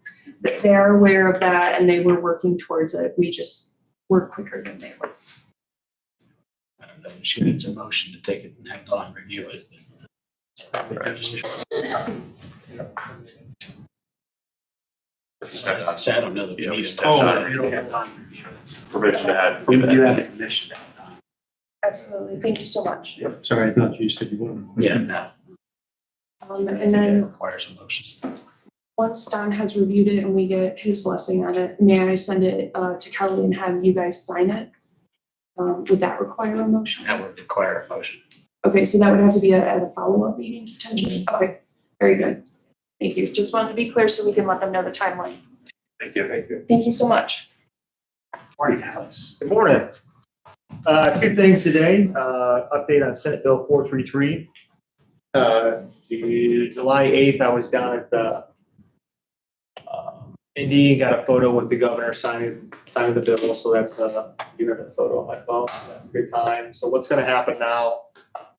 they're aware of that and they were working towards it. We just were quicker than they were. I don't know, she needs a motion to take it and have Don review it. So I don't know that we need a motion. you don't have Don review it. Permission to have. You have the permission to have Don. Absolutely. Thank you so much. Sorry, I thought you said you wanted. Yeah, no. And That then requires a motion. once Don has reviewed it and we get his blessing on it, may I send it to Kelly and have you guys sign it? Would that require a motion? That would require a motion. Okay, so that would have to be at a follow-up meeting potentially? Okay, very good. Thank you. Just wanted to be clear so we can let them know the timeline. Thank you. Thank you so much. Morning, Alex. Good morning. Two things today. Update on Senate Bill 433. July 8th, I was down at the Indy, got a photo with the governor signing the bill. So that's you have a photo on my phone. That's a good time. So what's going to happen now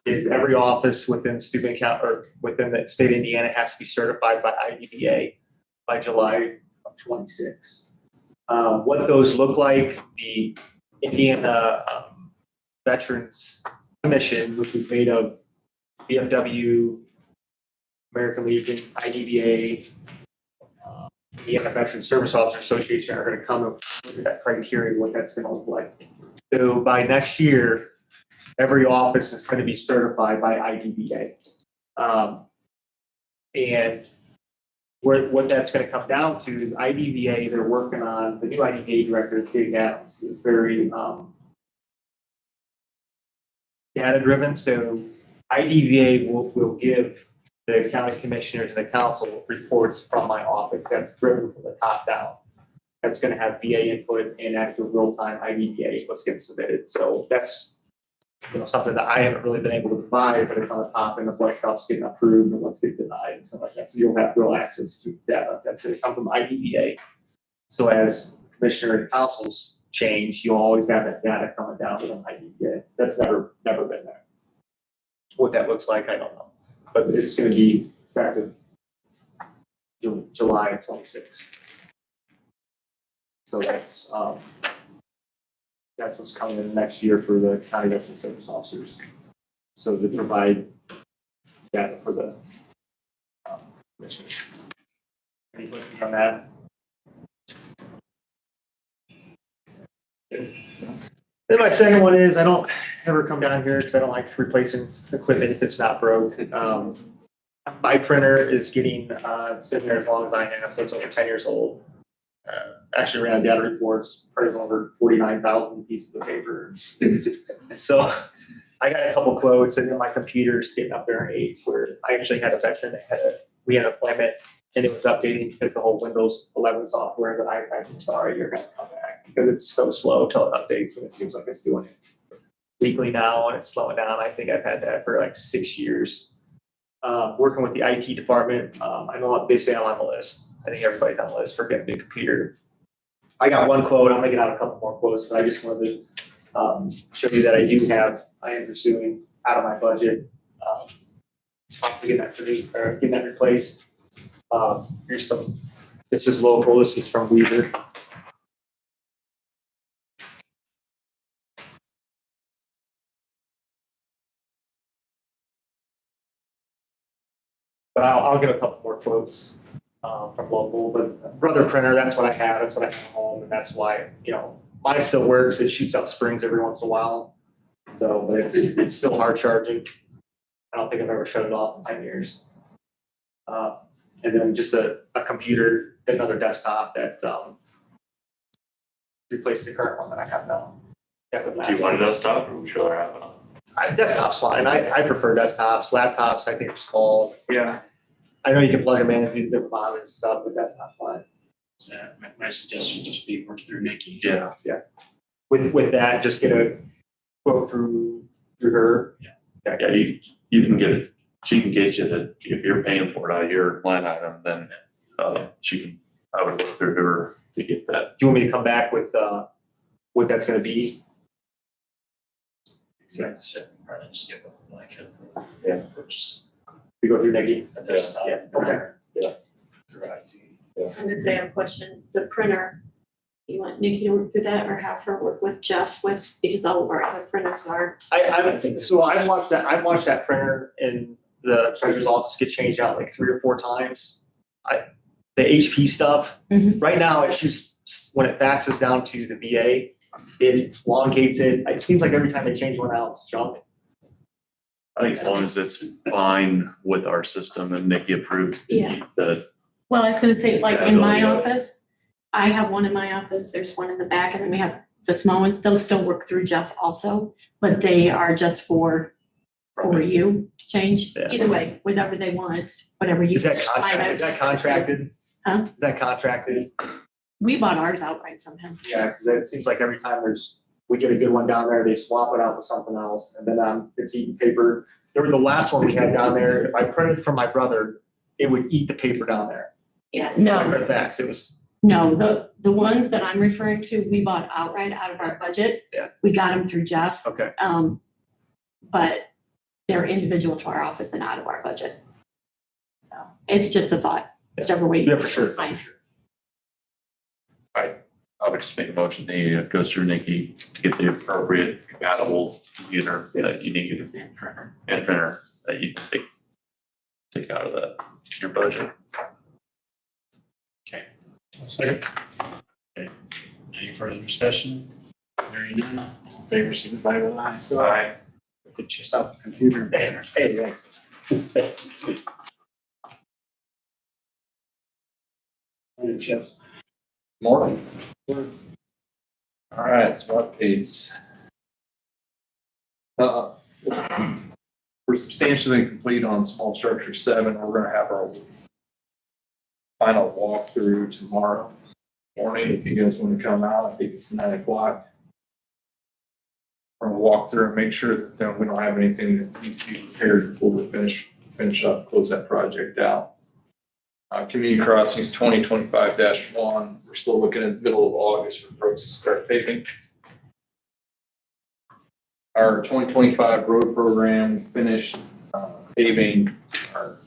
is every office within Steuben County or within the state of Indiana has to be certified by IDBA by July of 26. What those look like, the Indiana Veterans Commission, which is made of VFW, American Legion, IDBA, Indiana Veteran Service Officer Association are going to come up with that criteria, what that's going to look like. So by next year, every office is going to be certified by IDBA. And what that's going to come down to is IDBA, they're working on, the new IDBA director, Kate Adams, is very data-driven. So IDBA will give the county commissioners and the council reports from my office that's driven from the top down. That's going to have VA input and actual real-time IDBA, what's getting submitted. So that's something that I haven't really been able to provide, but it's on the top end of what stuff's getting approved and what's getting denied and stuff like that. So you'll have real access to data that's going to come from IDBA. So as commissioner and councils change, you'll always have that data coming down from IDBA. That's never been there. What that looks like, I don't know, but it's going to be effective July of 26. So that's what's coming in the next year for the county veteran service officers. So to provide data for the commission. Any questions on that? Then my second one is I don't ever come down here because I don't like replacing equipment if it's not broke. My printer is getting, it's been there as long as I have, so it's over 10 years old. Actually ran data reports, present over 49,000 pieces of paper. So I got a couple quotes and then my computer's getting up there in age where I actually had a veteran that we had an appointment and it was updating because the whole Windows 11 software that I said, sorry, you're gonna come back because it's so slow till it updates and it seems like it's doing it weekly now and it's slowing down. I think I've had that for like 6 years. Working with the IT department, I know they say I'm on the list. I think everybody's on the list for getting a new computer. I got one quote, I'm gonna get out a couple more quotes, but I just wanted to show you that I am pursuing out of my budget, possibly getting that replaced. Here's this is local, this is from Weaver. But I'll get a couple more quotes from local, but Brother Printer, that's what I have, that's what I have at home, and that's why, mine still works, it shoots out springs every once in a while. So, but it's still hard charging. I don't think I've ever shut it off in 10 years. And then just a computer, another desktop that replaced the current one that I have now. Do you want a desktop or would you rather have it on? Desktop's fine. I prefer desktops. Laptops, I think are small. Yeah. I know you can plug them in and do different monitors and stuff, but desktop's fine. So my suggestion would just be work through Nikki. Yeah. With that, just get a quote through her. Yeah, you can get it, she can get you the, if you're paying for it out of your line item, then, I would look through her to get that. Do you want me to come back with what that's gonna be? Just give a blanket. Yeah. Purchase We go through Nikki? a desktop. Yeah, okay. Through IT. I'm gonna say a question, the printer, you want Nikki to work through that or have her work with Jeff because all of our other printers are. I watched that printer in the treasurer's office get changed out like 3 or 4 times. The HP stuff, right now it's just, when it faxes down to the VA, it elongates it. It seems like every time they change one out, it's junk. I think as long as it's fine with our system and Nikki approves Yeah. the, Well, I was gonna say, like, in my Yeah. office, I have one in my office, there's one in the back, and then we have the small ones, those still work through Jeff also, but they are just for you to change. Yeah. Either way, whatever they want, whatever you. Is that decide. contracted? Huh? Is that contracted? We bought ours outright somehow. Yeah, because it seems like every time we get a good one down there, they swap it out with something else, and then it's eating paper. The last one we had down there, if I printed from my brother, it would eat the paper down there. Yeah, Like no, the fax, it was, no, the ones that I'm referring to, we bought outright out of our budget. Yeah. We got them through Jeff. okay. But they're individual to our office and out of our budget. So it's just a thought, whichever way. Yeah, for sure. It's fine. I would just make a motion, it goes through Nikki to get the appropriate compatible computer that you need and printer that you take out of your budget. Okay. Second. Okay. Any further discussion? Hearing none, all in favor, signify by aye. Aye. Get yourself a computer. Hey, thanks. Morning, Jeff. Morning. All right, so updates. We're substantially complete on small structure 7. We're gonna have our final walkthrough tomorrow morning. If you guys want to come out, I think it's 9 o'clock. We're gonna walk through and make sure that we don't have anything that needs to be repaired before we finish up, close that project out. Community crossings 2025-1, we're still looking at the middle of August for folks to start paving. Our 2025 road program finished paving, our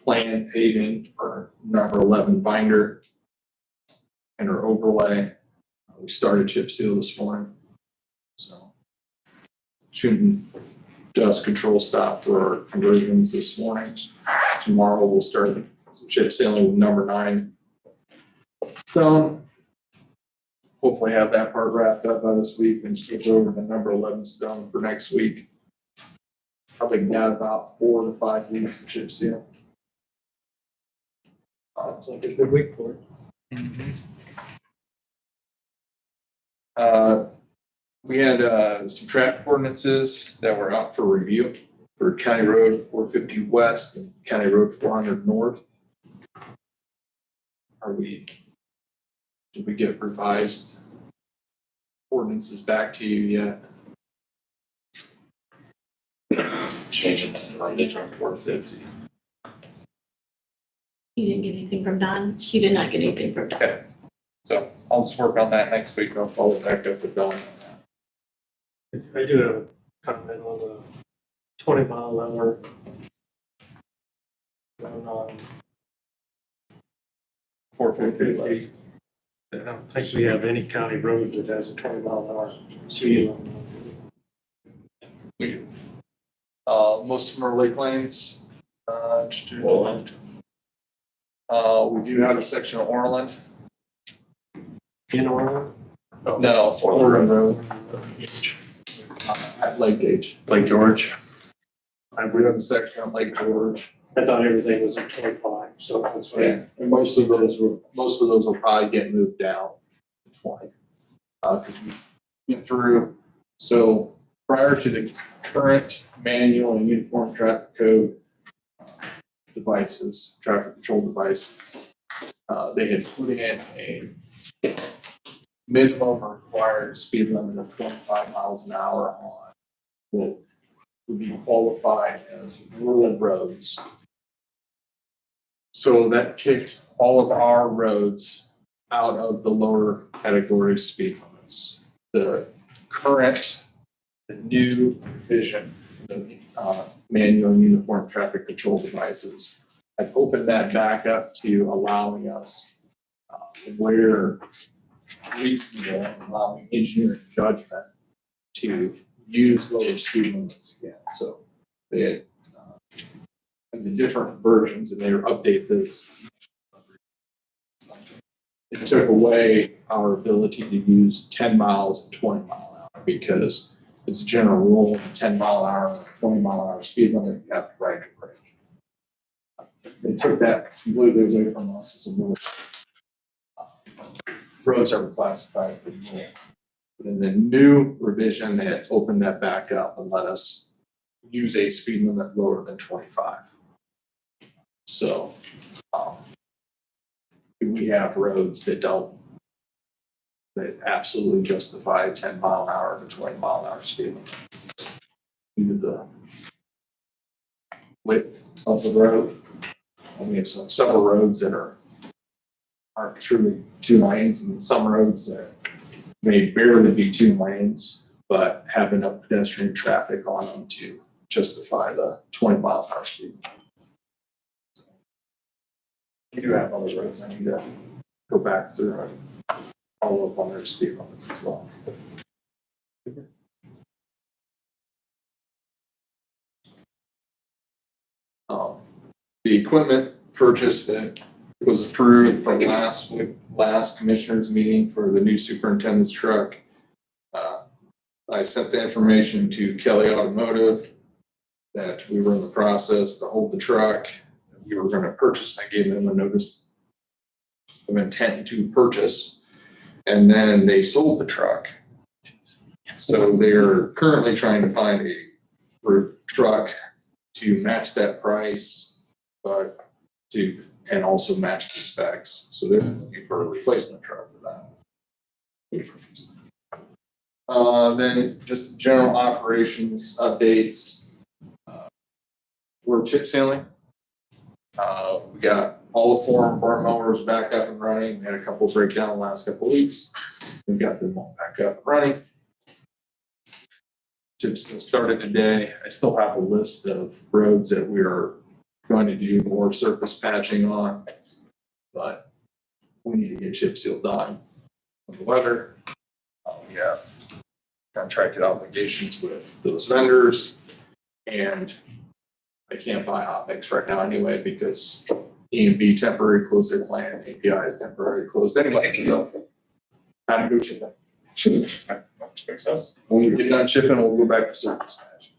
planned paving for number 11 binder and our overlay. We started chip seal this morning. So shooting dust control stop for our conversions this morning. Tomorrow we'll start chip sealing with number 9 stone. Hopefully have that part wrapped up by this week and switch over to number 11 stone for next week. Probably got about 4 to 5 weeks to chip seal. It's like a good week for it. We had some traffic ordinances that were out for review for County Road 450 West and County Road 400 North. did we get revised ordinances back to you yet? Changes the frontage on 450. You didn't get anything from Don? She did not get anything from Don. Okay. So I'll just work on that next week. I'll follow back up with Don on that. I do have a comment on the 20-mile-an-hour. On 450. I don't think we have any county road that has a 20-mile-an-hour speed limit. Most of them are lake lanes. We do have a section of Orland. In Orland? No, Orland Road. At Lake Gauge. Lake George. We have a section on Lake George. I thought everything was at 25, so that's why. Yeah, and most of those will probably get moved down to 20. Because we went through, so prior to the current manual and uniform traffic code devices, traffic control devices, they had put in a minimum required speed limit of 25 miles an hour on what would be qualified as rural roads. So that kicked all of our roads out of the lower category speed limits. The new vision, the manual and uniform traffic control devices, have opened that back up to allowing us where reasonable, allowing engineering judgment to use those speed limits again. So they and the different versions, and they update this. It took away our ability to use 10 miles and 20 mile an hour because it's a general rule, 10 mile an hour, 20 mile an hour speed limit, you have to ride your brake. They took that completely away from us as a rule. Roads are classified as a rule. But in the new revision, they had opened that back up and let us use a speed limit lower than 25. So we have roads that absolutely justify 10 mile an hour to 20 mile an hour speed limit. Due to the width of the road. And we have several roads that aren't truly 2 lanes, and some roads that may barely be 2 lanes, but have enough pedestrian traffic on them to justify the 20 mile an hour speed. We do have other roads I need to go back through and follow up on their speed limits as well. The equipment purchase that was approved from last commissioners meeting for the new superintendent's truck. I sent the information to Kelly Automotive that we were in the process to hold the truck. We were going to purchase. I gave them a notice of intent to purchase, and then they sold the truck. So they're currently trying to find a truck to match that price, but and also match the specs. So they're looking for a replacement truck for that. Then just general operations updates. We're chip sealing. We got all the 4 barn mowers back up and running. We had a couple breakdown the last couple of weeks. We got them all back up and running. Chips started today. I still have a list of roads that we are going to do more surface patching on, but we need to get chip seal done with the weather. We have contracted obligations with those vendors, and I can't buy hot mix right now anyway because E&B temporary closed their plant, API is temporarily closed anyway. So how to go shipping. Makes sense. When we get done shipping, we'll go back to surface patch.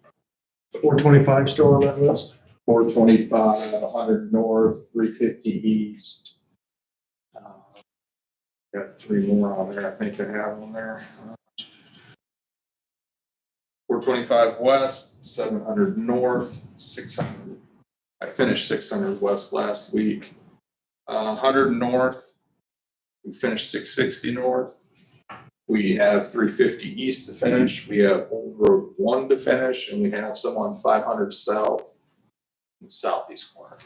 425 still on that list? 425, 100 north, 350 east. Got 3 more on there. I think I have on there. 425 west, 700 north, 600. I finished 600 west last week. 100 north, we finished 660 north. We have 350 east to finish, we have Road 1 to finish, and we have some on 500 south, in the southeast corner.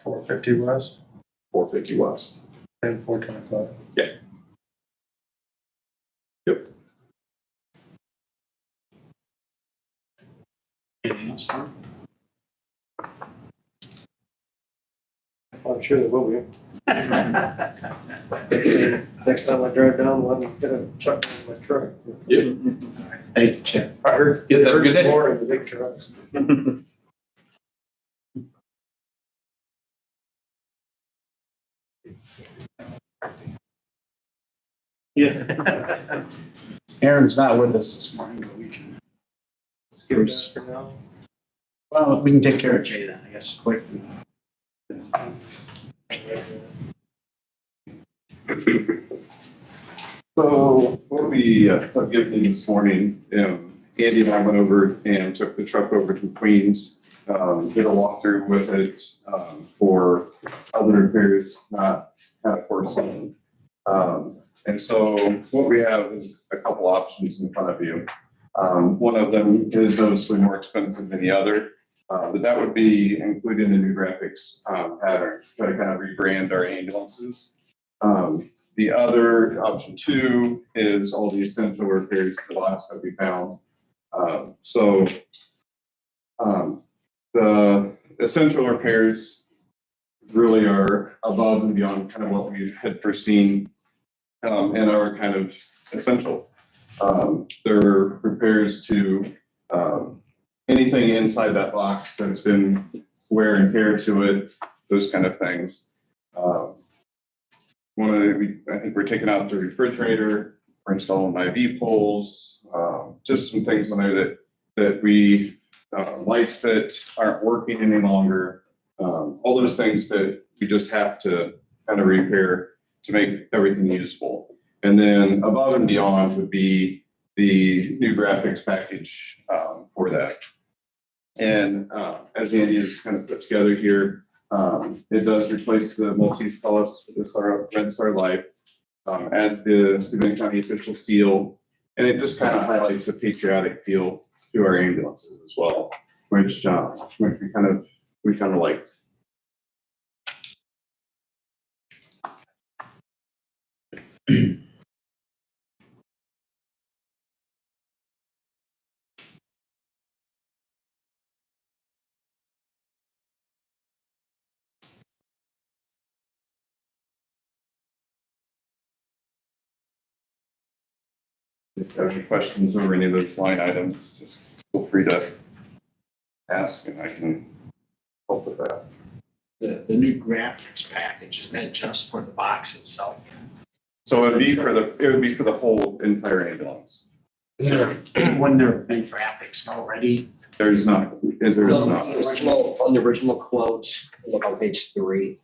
450 west 450 west. and 425. Yep. Anything else? I'm sure there will be. Next time I drive down, let me get a truck in my truck. Yep. Hey, Chip. I heard, yes, have a good day. More in the big trucks. Yeah. Aaron's not with us this morning, but we can, Skip that for now. well, we can take care of Jay then, I guess, quick. So what we have given you this morning, Andy and I went over and took the truck over to Queens, did a walkthrough with it for other repairs, not kind of foreseen. And so what we have is a couple options in front of you. One of them is noticeably more expensive than the other, but that would be including the new graphics pattern, try to kind of rebrand our ambulances. The other option 2 is all the essential repairs to the lots that we found. The essential repairs really are above and beyond kind of what we had foreseen and are kind of essential. They're repairs to anything inside that box that's been wear and tear to it, those kind of things. I think we're taking out the refrigerator, we're installing IV poles, just some things on there that we, lights that aren't working any longer, all those things that we just have to kind of repair to make everything usable. And then above and beyond would be the new graphics package for that. And as Andy has kind of put together here, it does replace the Maltese colors with our Red Star Life, adds the Steuben County official seal, and it just kind of highlights the patriotic feel to our ambulances as well, which we kind of liked. If you have any questions over any of those line items, just feel free to ask and I can help with that. The new graphics package, is that just for the box itself? So it would be for the whole entire ambulance. When there have been graphics already, There's not, is there On not? the original quote, look on page 3.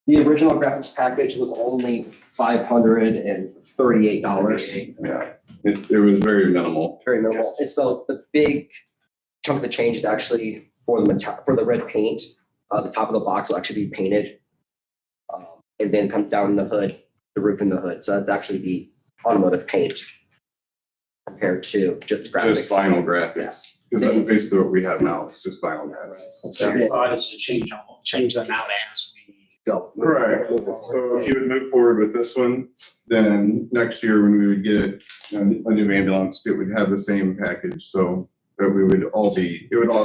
The original graphics package was only $538. Yeah, it was very minimal. Very minimal. And so the big chunk of the change is actually for the red paint. The top of the box will actually be painted. And then comes down the hood, the roof and the hood. So that's actually the automotive paint compared to just the graphics. Just vinyl graphics, because that's basically what we have now, it's just vinyl graphics. so your thought is to change them out as we Go. Right, so if you would move forward with this one, then next year when we would get a new ambulance, it would have the same package, so that it would all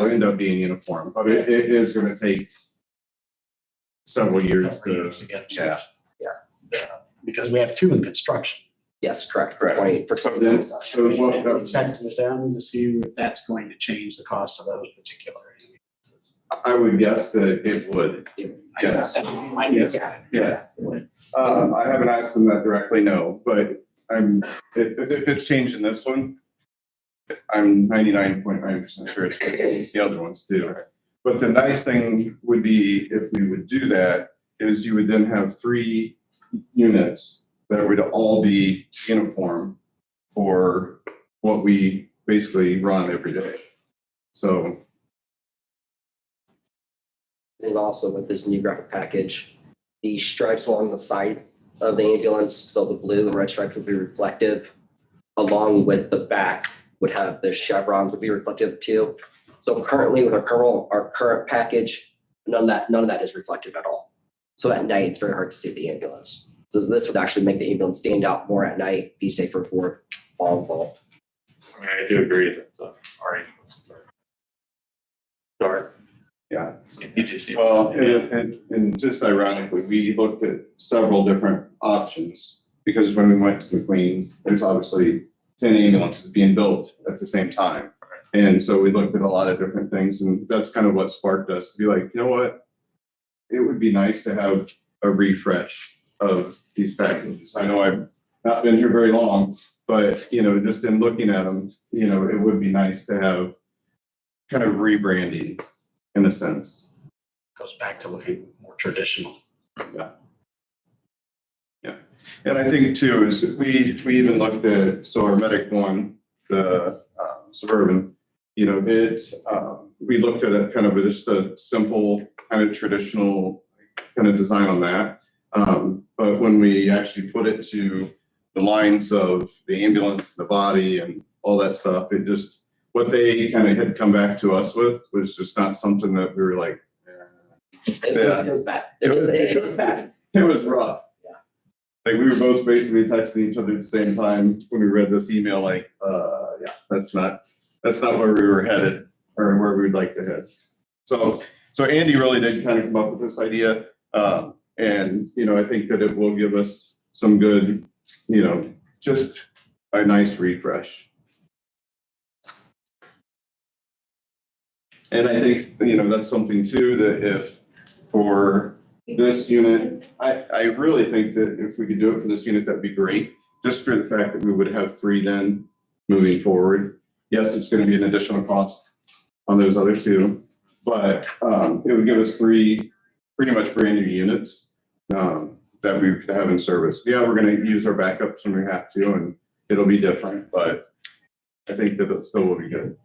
end up being uniform, but it is gonna take several years to, get. yeah. Because we have 2 in construction. Yes, correct. For Correct. 20, for So 20. then, so what, We checked with them to see if that's going to change the cost of those particular. I would guess that it would, yes. My guess. Yes. I haven't asked them that directly, no, but if it's changing this one, I'm 99.9% sure it's gonna change the other ones too. But the nice thing would be if we would do that, is you would then have 3 units that would all be uniform for what we basically run every day. So And also with this new graphic package, the stripes along the side of the ambulance, so the blue and red stripes would be reflective, along with the back would have the chevrons would be reflective too. So currently with our current package, none of that is reflective at all. So at night, it's very hard to see the ambulance. So this would actually make the ambulance stand out more at night, be safer for fall. I mean, I do agree that, our ambulance are dark. Yeah. You do see. Well, and just ironically, we looked at several different options because when we went to McLean's, there's obviously 10 ambulances being built at the same time. And so we looked at a lot of different things, and that's kind of what sparked us to be like, you know what? It would be nice to have a refresh of these packages. I know I've not been here very long, but just in looking at them, it would be nice to have kind of rebranding in a sense. Goes back to looking more traditional. Yeah. And I think too, is we even looked at, so our medic one, the Suburban, we looked at it kind of just a simple kind of traditional kind of design on that. But when we actually put it to the lines of the ambulance, the body and all that stuff, it just, what they kind of had come back to us with was just not something that we were like, It was bad. It was bad. it was rough. Yeah. Like we were both basically texting each other at the same time when we read this email, like, yeah, that's not where we were headed or where we'd like to head. So Andy really did kind of come up with this idea. And, I think that it will give us some good, just a nice refresh. And I think, that's something too, that if for this unit, I really think that if we could do it for this unit, that'd be great. Just for the fact that we would have 3 then moving forward. Yes, it's going to be an additional cost on those other 2, but it would give us 3 pretty much brand new units that we could have in service. Yeah, we're going to use our backups when we have to, and it'll be different, but I think that it still will be good.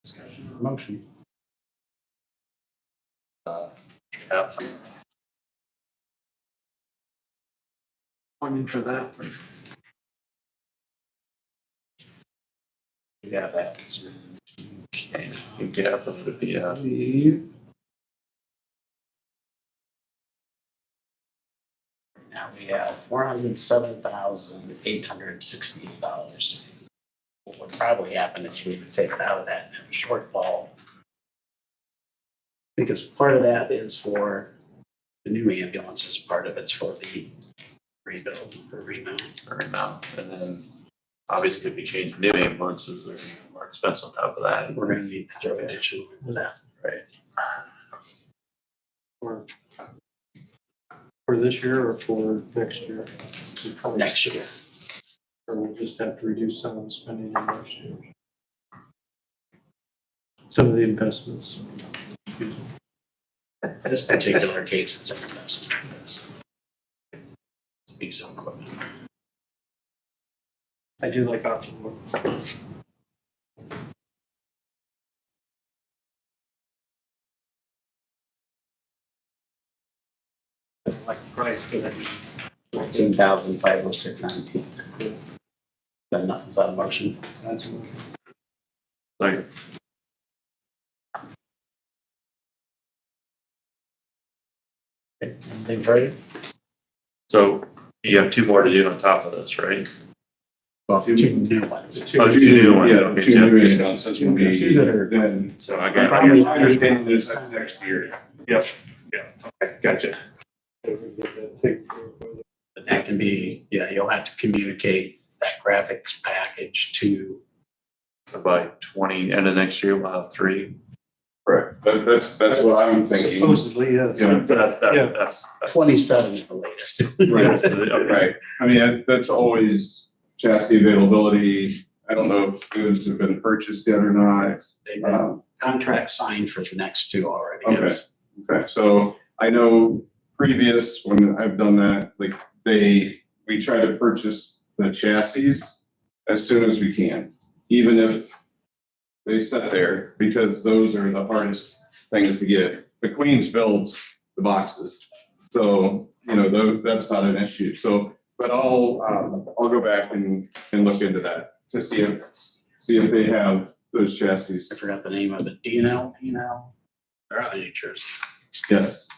Discussion or motion? Yeah. One in for that. Yeah, that's. Okay, yeah, that would be, Now we have $407,868. What would probably happen is you would take it out of that and have a shortfall. Because part of that is for the new ambulances, part of it's for the rebuild or remount. right now, and then obviously if we change the new ambulances, they're gonna be more expensive on top of that. We're gonna need to throw additional into that. Right. For this year or for next year? We probably- Next year. Or we'll just have to reduce some of the spending in next year. Some of the investments. In this particular case, it's an investment. It's a piece of equipment. I do like option 1. Like the price for that. $14,506.19. Is that a motion? That's a motion. Like, Anything further? so you have 2 more to do on top of this, right? Well, 2 new ones. Oh, 2 new ones. Yeah, Okay, 2 yeah. new ambulances will be, 2 that are- then, So I I got, understand this, that's next year. yep, yeah, okay, gotcha. But that can be, you'll have to communicate that graphics package to, By end of next year, we'll have 3. Correct. That's what I'm thinking. Supposedly, yes. Yeah. That's. 27 at the latest. Right, right. I mean, that's always chassis availability. I don't know if those have been purchased yet or not. They've got contract signed for the next 2 already. Okay. Okay, so I know previous, when I've done that, like we we try to purchase the chassis as soon as we can, even if they sit there, because those are the hardest things to get. The Queens builds the boxes, so, you know, that's not an issue, so, but I'll go back and look into that to see if they have those chassis. I forgot the name of it. D&L. They're out of New Jersey. Yes.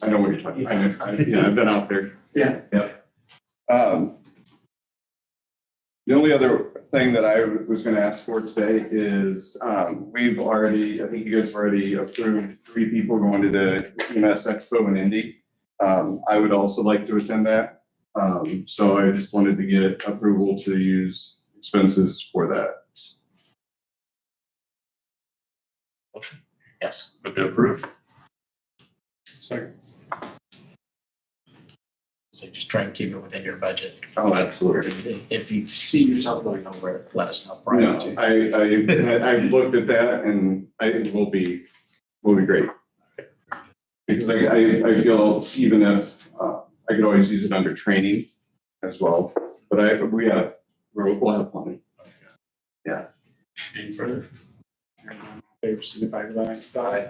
I know what you're talking about. Yeah, I've been out there. Yeah. Yep. The only other thing that I was gonna ask for today is, we've already, I think you guys have already approved 3 people going to the EMS Expo in Indy. I would also like to attend that. So I just wanted to get approval to use expenses for that. Yes. Move to approve. Second. So just try and keep it within your budget. Oh, absolutely. If you see yourself going over it, let us know prior No, to. I've looked at that and it will be great. Because I feel even if, I could always use it under training as well, but we'll have plenty. Any further? Favor signify by saying aye.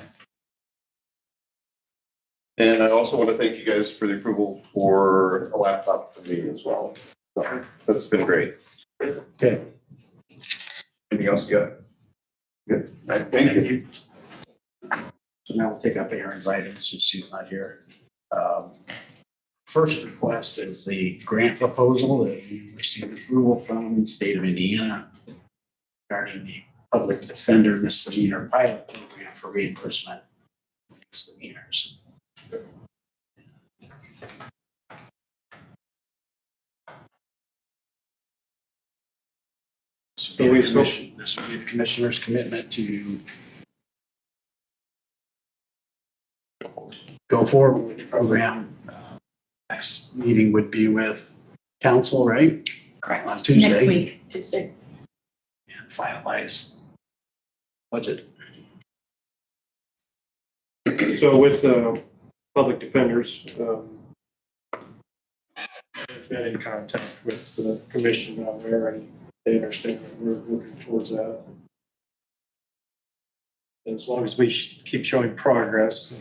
And I also want to thank you guys for the approval for a laptop for me as well. So that's been great. Okay. Anything else you got? Good. All right, thank you. So now we'll take up Aaron's items, since she's not here. First request is the grant proposal that we received approval from the state of Indiana regarding the public defender misdemeanor pilot program for reimbursement of misdemeanors. This would be the commissioner's commitment to go forward with the program. Next meeting would be with council, right? Correct. On Tuesday. Next week, Tuesday. And finalize budget. So with public defenders, I've been in contact with the commission down there and they understand that we're working towards that. As long as we keep showing progress,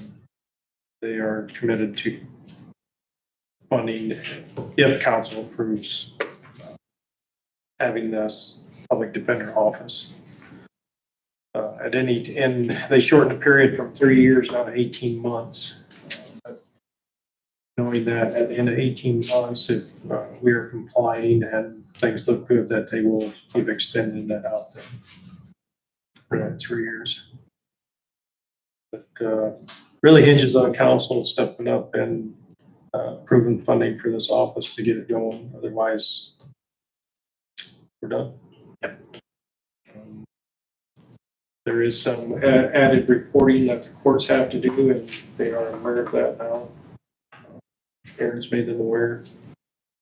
they are committed to funding if council approves having this public defender office. And they shortened the period from 3 years down to 18 months. Knowing that at the end of 18 months, if we are complying and things look good, that they will keep extending that out for that 3 years. But really hinges on council stepping up and approving funding for this office to get it going. Otherwise, we're done. There is some added reporting that the courts have to do, and they are aware of that now. Aaron's made them aware.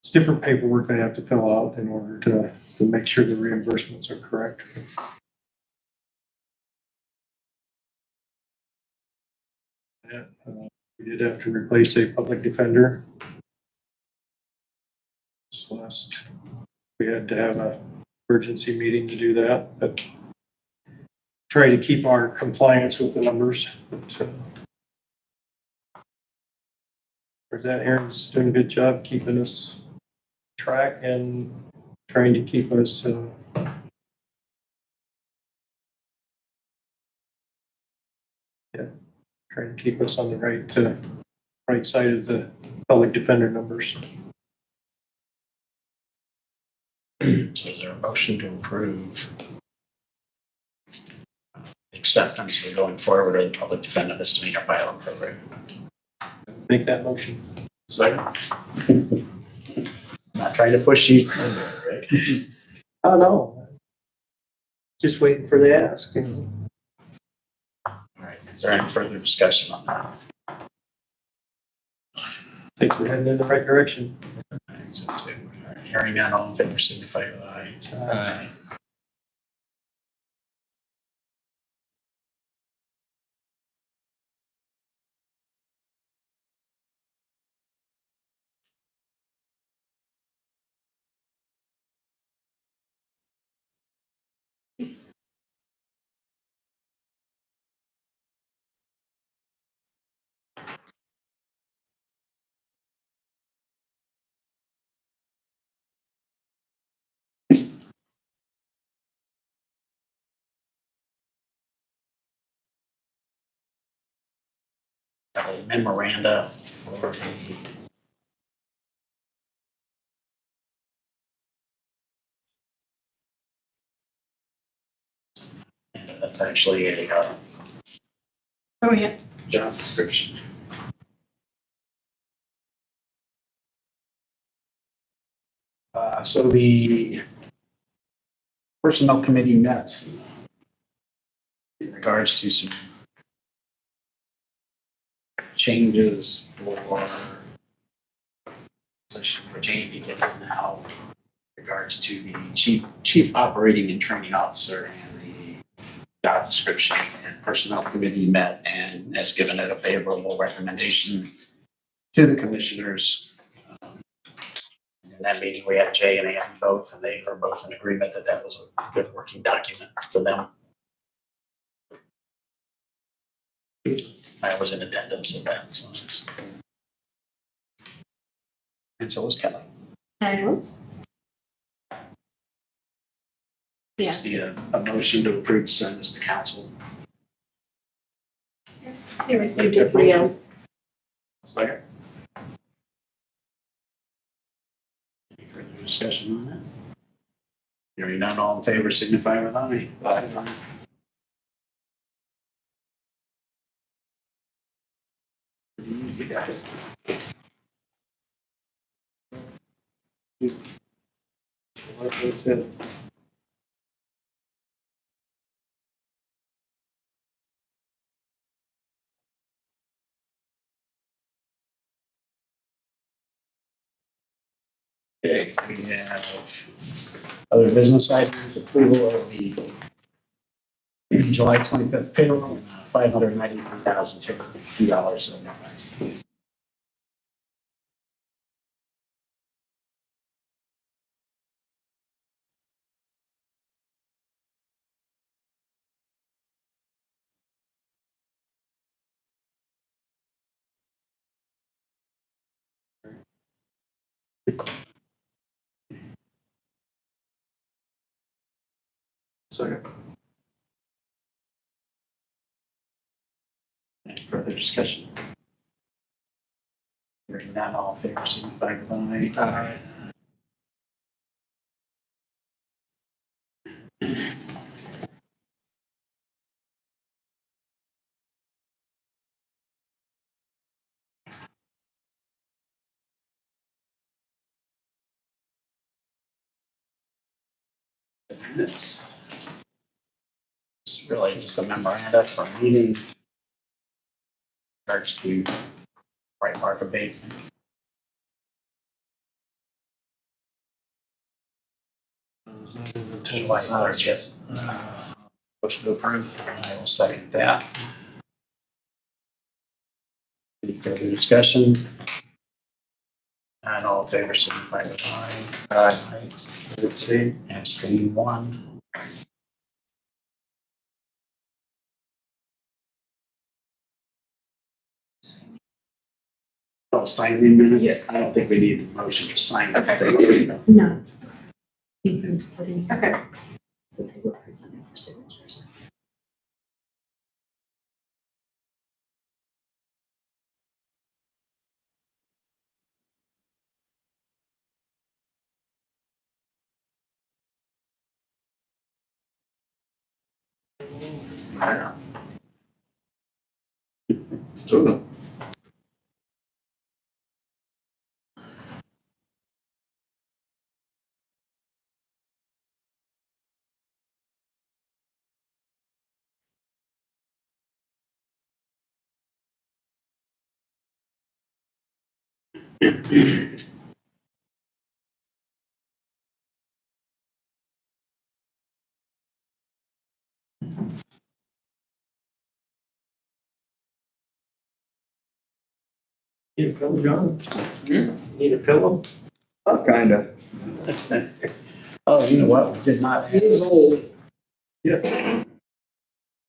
It's different paperwork they have to fill out in order to make sure the reimbursements are correct. Yeah, we did have to replace a public defender. We had to have an emergency meeting to do that, but try to keep our compliance with the numbers. But, for that, Aaron's doing a good job keeping us track and trying to keep us trying to keep us on the right side of the public defender numbers. So is there a motion to approve acceptance of going forward with the public defender misdemeanor pilot program? Make that motion. Second. Not trying to push you. Right? Oh, no. Just waiting for the ask. All right. Is there any further discussion on that? I think we're heading in the right direction. Hearing none, all in favor, signify with aye. Aye. a memoranda for a and that's actually a Oh, yeah. job description. So the personnel committee met in regards to some changes for position for Jamie did now in regards to the chief operating and training officer and the job description, and personnel committee met and has given it a favorable recommendation to the commissioners. In that meeting, we had Jay and Ann both, and they were both in agreement that that was a good working document for them. I was in attendance at that, so it's. And so was Kelly. Anyways. Yeah. Just need a motion to approve to send this to council. They received it for you. Second. Any further discussion on that? Hearing none, all in favor signify with aye. Aye. Easy guy. That's it. Okay, we have other business items, approval of the July 25th payroll, $593,202.75. Second. Any further discussion? Hearing none, all in favor signify with aye. Aye. Minutes. It's really just a memoranda for a meeting. In regards to right mark abatement. July 1st, yes. Motion to approve. I will second that. Any further discussion? And all in favor, signify with aye. Aye. Abstain one. Oh, sign the minute? Yeah. I don't think we need a motion to sign. Okay. No. You can just put it in. Okay. So they were presented for signatures. So, Need a pillow, John? Need a pillow? Kinda. Oh, you know what? We did not. He is old. Yeah.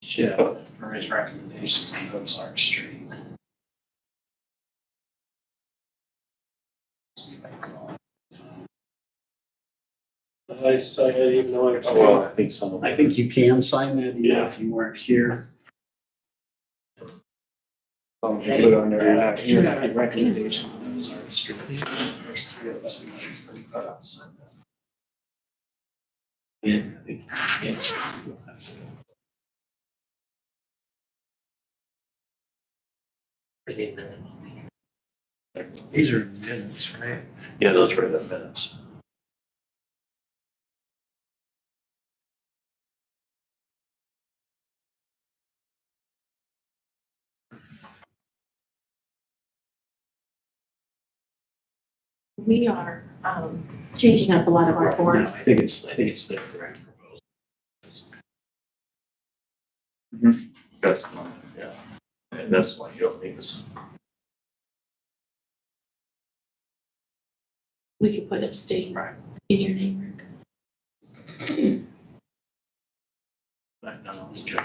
Yeah, for his recommendations on Ozark Street. See if I can go on. I didn't even know it. well, I think some of I think you can sign that even Yeah. if you weren't here. Put on there, yeah. Yeah. Recommendation. Those are streets. There's three of us. We might just put that outside. Yeah, I think, yes. We'll have to. Pretty minimum. These are minutes, right? Yeah, those were the minutes. We are, changing up a lot of our No, I forms. think it's the correct proposal. That's not, yeah. And that's why you don't need this. We could put abstain Right. in your name, Rick. Right, no, it's good.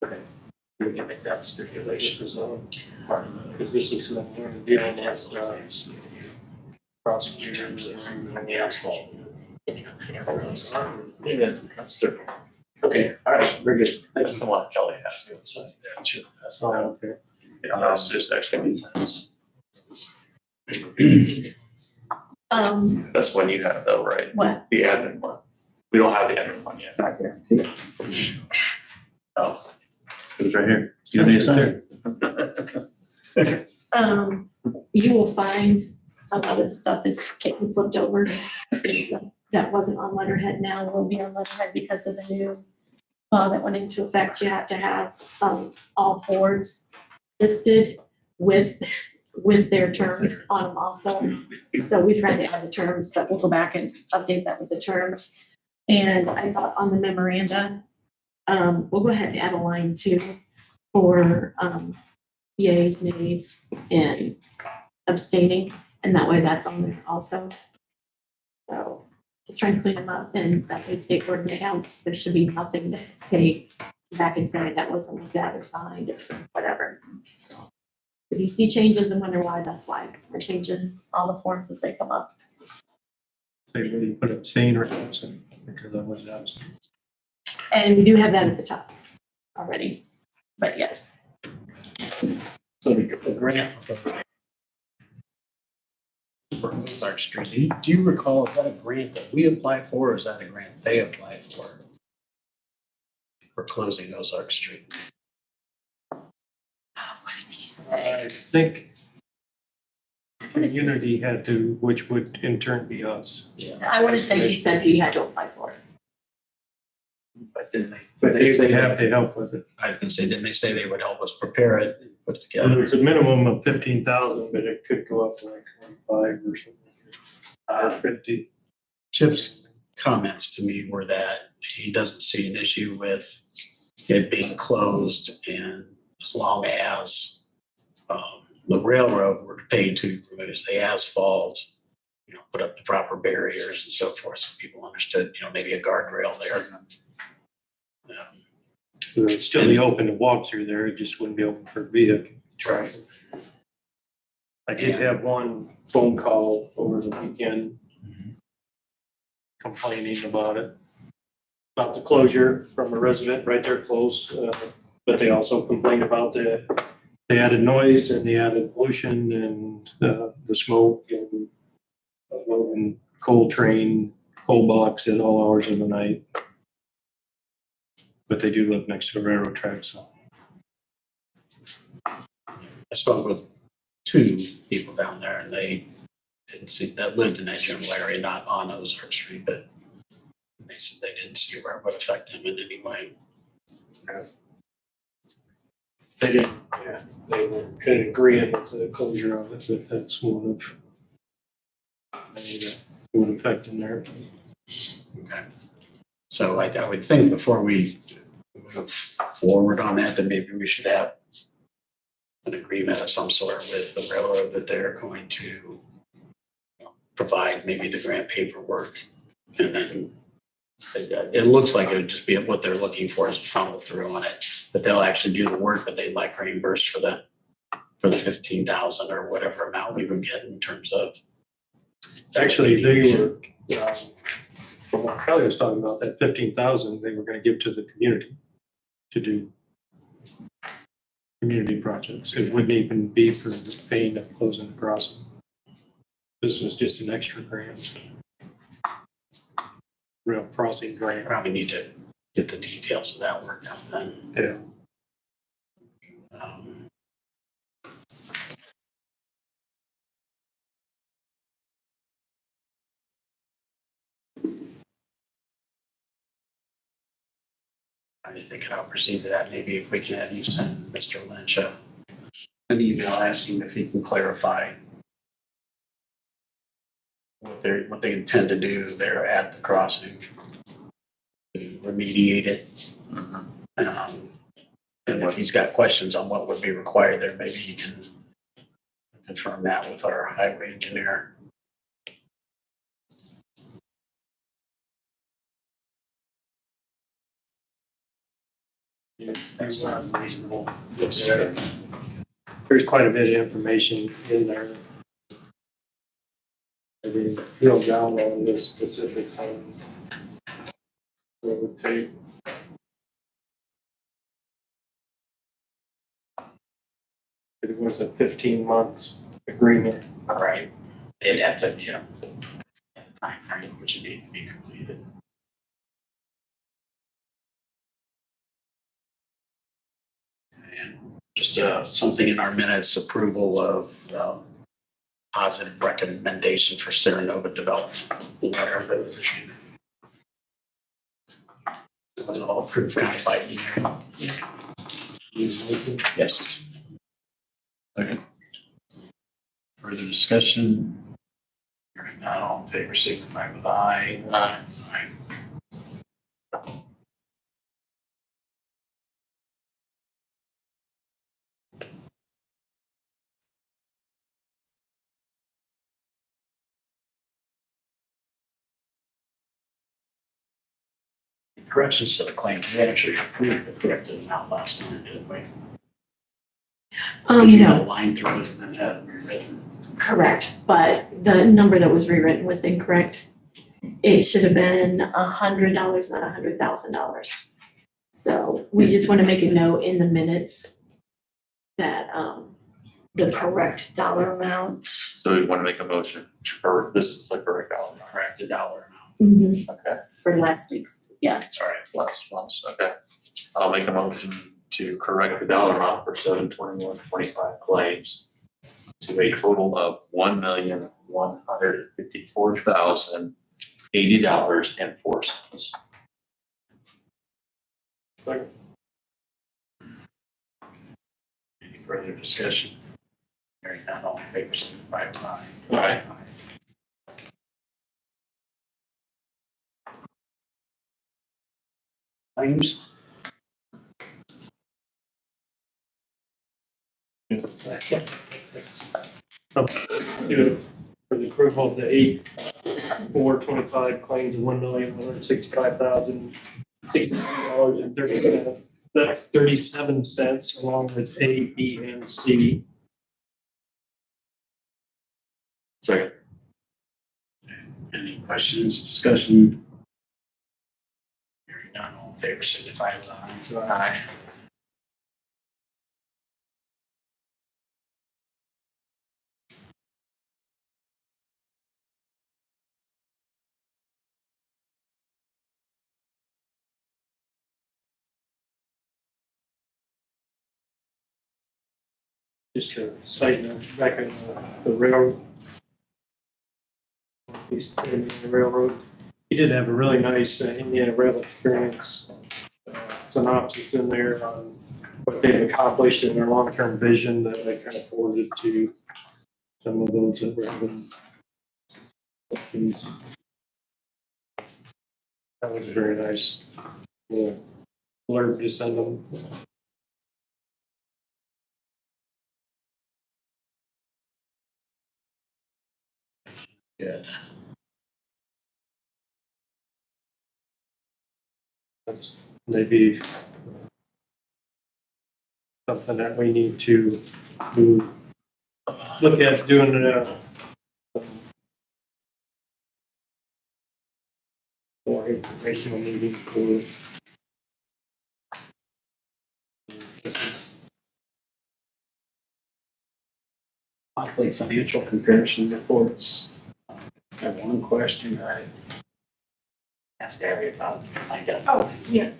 Okay. We can make that stipulation. Part of the. Because this is dealing with prosecutors and the asphalt. That's different. Okay, all right, very good. Thank you so much, Kelly. That's good. So, yeah, sure. That's all. okay. Yeah, that's just actually. That's one you have though, right? What? The admin one. We don't have the admin one yet. Back there. Oh. It was right here. It's there. You will find a lot of the stuff is getting flipped over. Things that wasn't on letterhead now will be on letterhead because of the new law that went into effect. You have to have, all boards listed with their terms on them also. So we've tried to add the terms, but we'll go back and update that with the terms. And I thought on the memoranda, we'll go ahead and add a line too for, yays, nays, and abstaining, and that way that's on there also. So just trying to clean them up, and that way state board of accounts, there should be nothing to take back and say that wasn't looked at or signed or whatever. If you see changes and wonder why, that's why we're changing all the forms as they come up. Say, whether you put abstain or absent, because I was absent. And we do have that at the top already, but yes. So the grant. For Ozark Street, do you recall, is that a grant that we applied for, or is that a grant they applied for? For closing Ozark Street? What did he say? I think community had to, which would in turn be us. Yeah. I want to say he said he had to apply for it. But didn't they? But they have to help with it. I was gonna say, didn't they say they would help us prepare it and put it together? It's a minimum of 15,000, but it could go up to like 25 or something. Or 50. Chip's comments to me were that he doesn't see an issue with it being closed, and as long as the railroad were paid to remove the asphalt, put up the proper barriers and so forth, so people understood, maybe a guardrail there. It'd still be open to walk through there, it just wouldn't be open for vehicle traffic. I did have one phone call over the weekend complaining about it. About the closure from a resident right there close, but they also complained about the added noise and the added pollution and the smoke and coal train, coal box at all hours of the night. But they do live next to the railroad tracks, so. I spoke with two people down there, and they didn't see, that lived in that general area, not on Ozark Street, but they said they didn't see where it would affect them in any way. They didn't, yeah, they were in agreement with the closure of it, but that's one of, it would affect them there. Okay. So I would think before we move forward on that maybe we should have an agreement of some sort with the railroad that they're going to provide maybe the grant paperwork. And then it looks like it would just be what they're looking for is a funnel through on it, but they'll actually do the work, but they'd like reimbursed for the 15,000 or whatever amount we would get in terms of. Actually, they were, from what Kelly was talking about, that 15,000, they were gonna give to the community to do. community projects. It wouldn't even be for the paying of closing the crossing. This was just an extra grant. Real crossing grant. Probably need to get the details of that worked out then. Yeah. Um, I think I'll proceed to that. Maybe if we can have you send Mr. Lynch an email asking if he can clarify what they intend to do there at the crossing to remediate it. And if he's got questions on what would be required there, maybe he can confirm that with our highway engineer. That's not reasonable. There's quite a bit of information in there. I mean, drill down on the specifics on what it would take. It was a 15 months agreement. All right. It had to, you know, time frame which it needed to be completed. And just something in our minutes, approval of positive recommendation for Serenova development. Letter that was issued. It was all approved kind of by email. Yes. Second. Further discussion? Hearing none, all in favor, signify with aye. Aye. Corrections to the claim, we actually approved the corrected amount last time, didn't we? Because you had a No, line through it and then had it rewritten. correct, but the number that was rewritten was incorrect. It should have been $100, not $100,000. So we just want to make a note in the minutes that, the correct dollar amount. So we want to make a motion for, this is the correct dollar. Correct the dollar amount. Okay, For last week's, yeah. Sorry. last month's, okay. I'll make a motion to correct the dollar amount for 7/21/25 claims to a total of $1,154,080.04. Second. Any further discussion? Hearing none, all in favor, signify with aye. Aye. Claims? For the approval of the 8/4/25 claims of $1,165,037 along with A, B, and C. Second. Any questions, discussion? Hearing none, all in favor, signify with aye. Aye. Just a side note, back in the railroad. East Indiana Railroad. He did have a really nice Indiana Rail experience synopsis in there on what they've accomplished in their long-term vision that I kind of forwarded to some of those that were having questions. That was a very nice little blurb to send them. Good. That's maybe something that we need to look at doing more informational meeting for monthly financial comparison reports. I have one question that I asked Gary about. I got. Oh, yeah.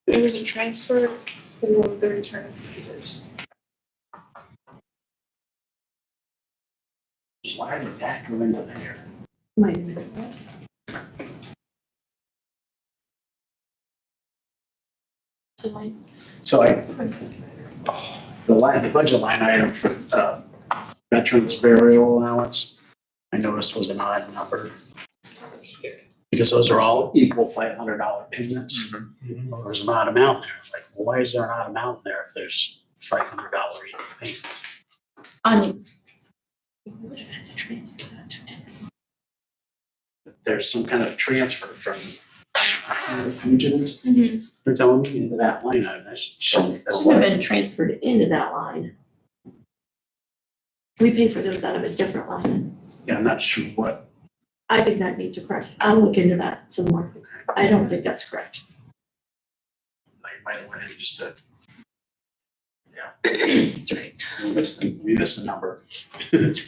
It was a transfer for the return of computers. Why did that go into there? Wait a minute. So the budget line item for, veterans burial allowance, I noticed was an odd number. Because those are all equal $500 payments. Well, there's an odd amount there. Like, well, why is there an odd amount there if there's $500 equal payments? We would have had to transfer that to him. There's some kind of transfer from the fugitives, Mhm. they're telling me, into that line item. That's showing. It would have been transferred into that line. We pay for those out of a different line. Yeah, I'm not sure what. I think that needs to correct. I'll look into that some more. I don't think that's correct. I might have went in just to. Yeah. That's right. We missed the number.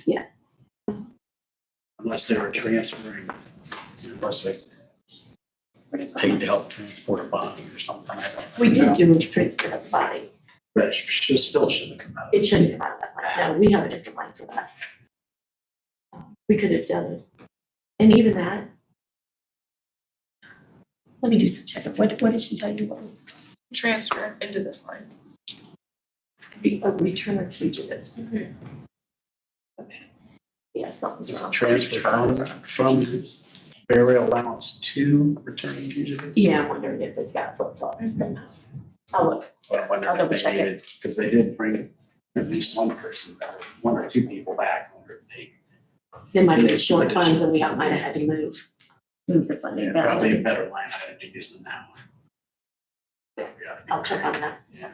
Yeah. Unless they were transferring, unless they paid to help transport a body or something. I don't know. We did do a transfer of the body. But it still shouldn't have come out. It shouldn't come out of that line. No, we have a different line for that. We could have done it. And even that. Let me do some checking. What did she tell you was Transfer into this line. a return of fugitives? Mhm. Okay. Yeah, something's wrong. Transfer from burial allowance to returning fugitive. Yeah, I'm wondering if it's got flip-flops somehow. I'll look. Well, I wonder I'll if double they check it. needed, because they did bring at least one person, one or two people back. I wonder if They might have been short funds and we might have had to move the funding Yeah, probably a back. better line item to use than that one. I'll check on that. Yeah.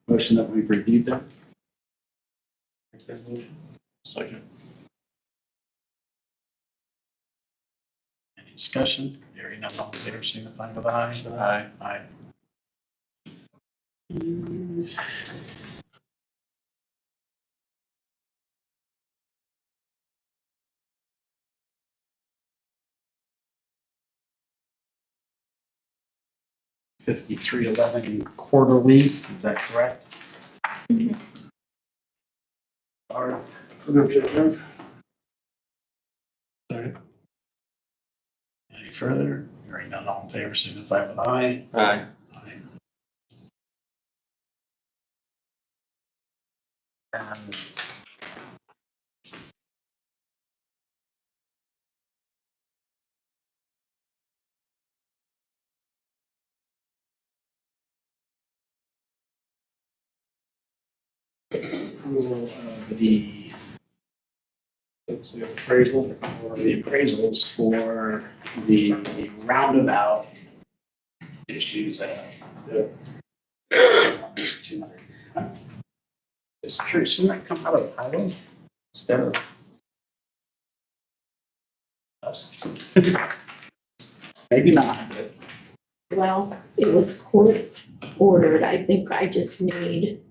Motion that we've reviewed them. Second. Any discussion? Hearing none, all in favor, signify with aye. Aye. Aye. $53.11 quarterly, is that correct? Mhm. Sorry. Sorry. Any further? Hearing none, all in favor, signify with aye. Aye. Aye. And approval of the That's the appraisal. the appraisals for the roundabout issues. Just curious, shouldn't that come out of highway instead of us? Maybe not, but Well, it was court ordered. I think I just need,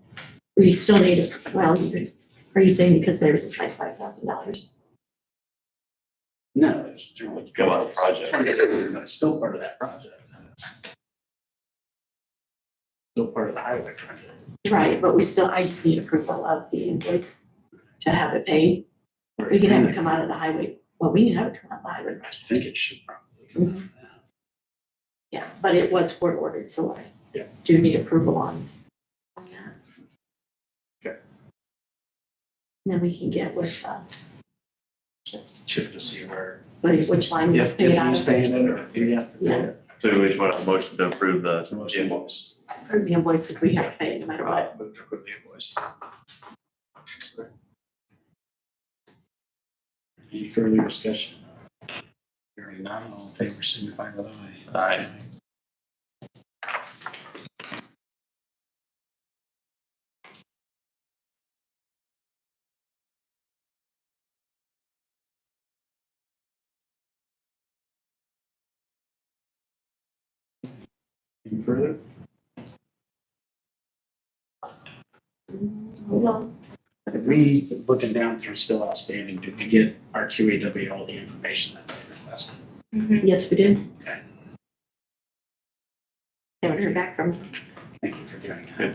we still need, are you saying because there was a like $5,000? no, it's generally Go out of project. It's still part of that project. Still part of the highway project. Right, but I just need approval of the invoice to have it paid. We can have it come out of the highway, well, we can have it come out of the highway I budget. think it should probably come out of that. Yeah, but it was court ordered, so I Yeah. do need approval on that. Okay. And then we can get with, Check to see where, which line was if paid out he's of. paying it or if we have to pay it. So we just want a motion to approve the invoice. Or the invoice, because we have to pay it no matter what. Move to approve the invoice. Any further discussion? Hearing none, all in favor, signify with aye. Aye. Any further? Hold on. Did we, looking down through still outstanding, did we get our QAW all the information that they requested? Yes, we did. Okay. Haven't heard back from them. Thank you for doing that.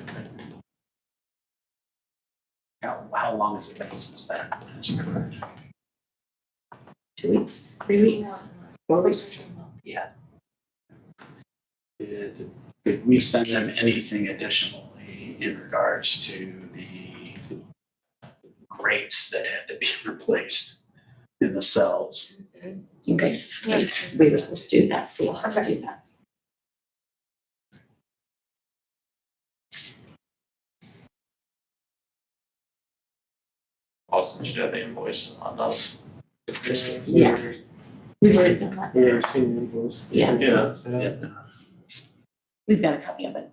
How long has it been since that has occurred? 2 weeks, 3 weeks, 4 weeks. Yeah. Did we send them anything additionally in regards to the grates that had to be replaced in the cells? Okay, we were supposed to do that, so we'll have to do that. Austin should have the invoice on those. Yeah. We've already done that. We already seen the invoice. Yeah. Yeah. We've got a copy of it.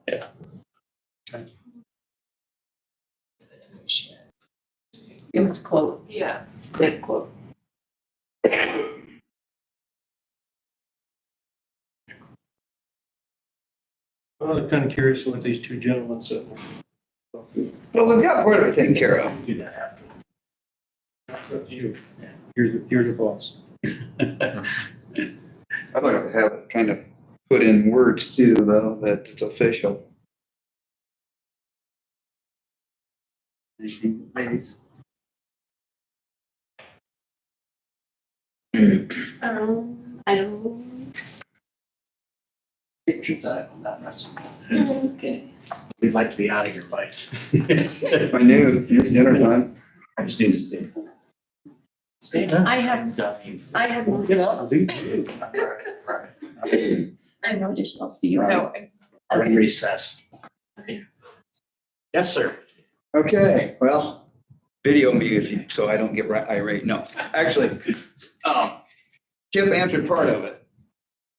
It was a quote. Yeah. Good quote. Well, I'm kind of curious what these two gentlemen said. Well, we've got part of it taken care of. Do that after. That's up to you. You're the boss. I'd like to have it kind of put in words too, though, that it's official. Ladies. I don't. Take your time on that, Russ. Okay. We'd like to be out of here by. I knew, it's dinner time. I just need to see. I have no additional, Right. I have no additionals for you. No, Are in recess. Yes, sir. Okay, well, video me if you, so I don't get irate. No, actually, Chip answered part of it.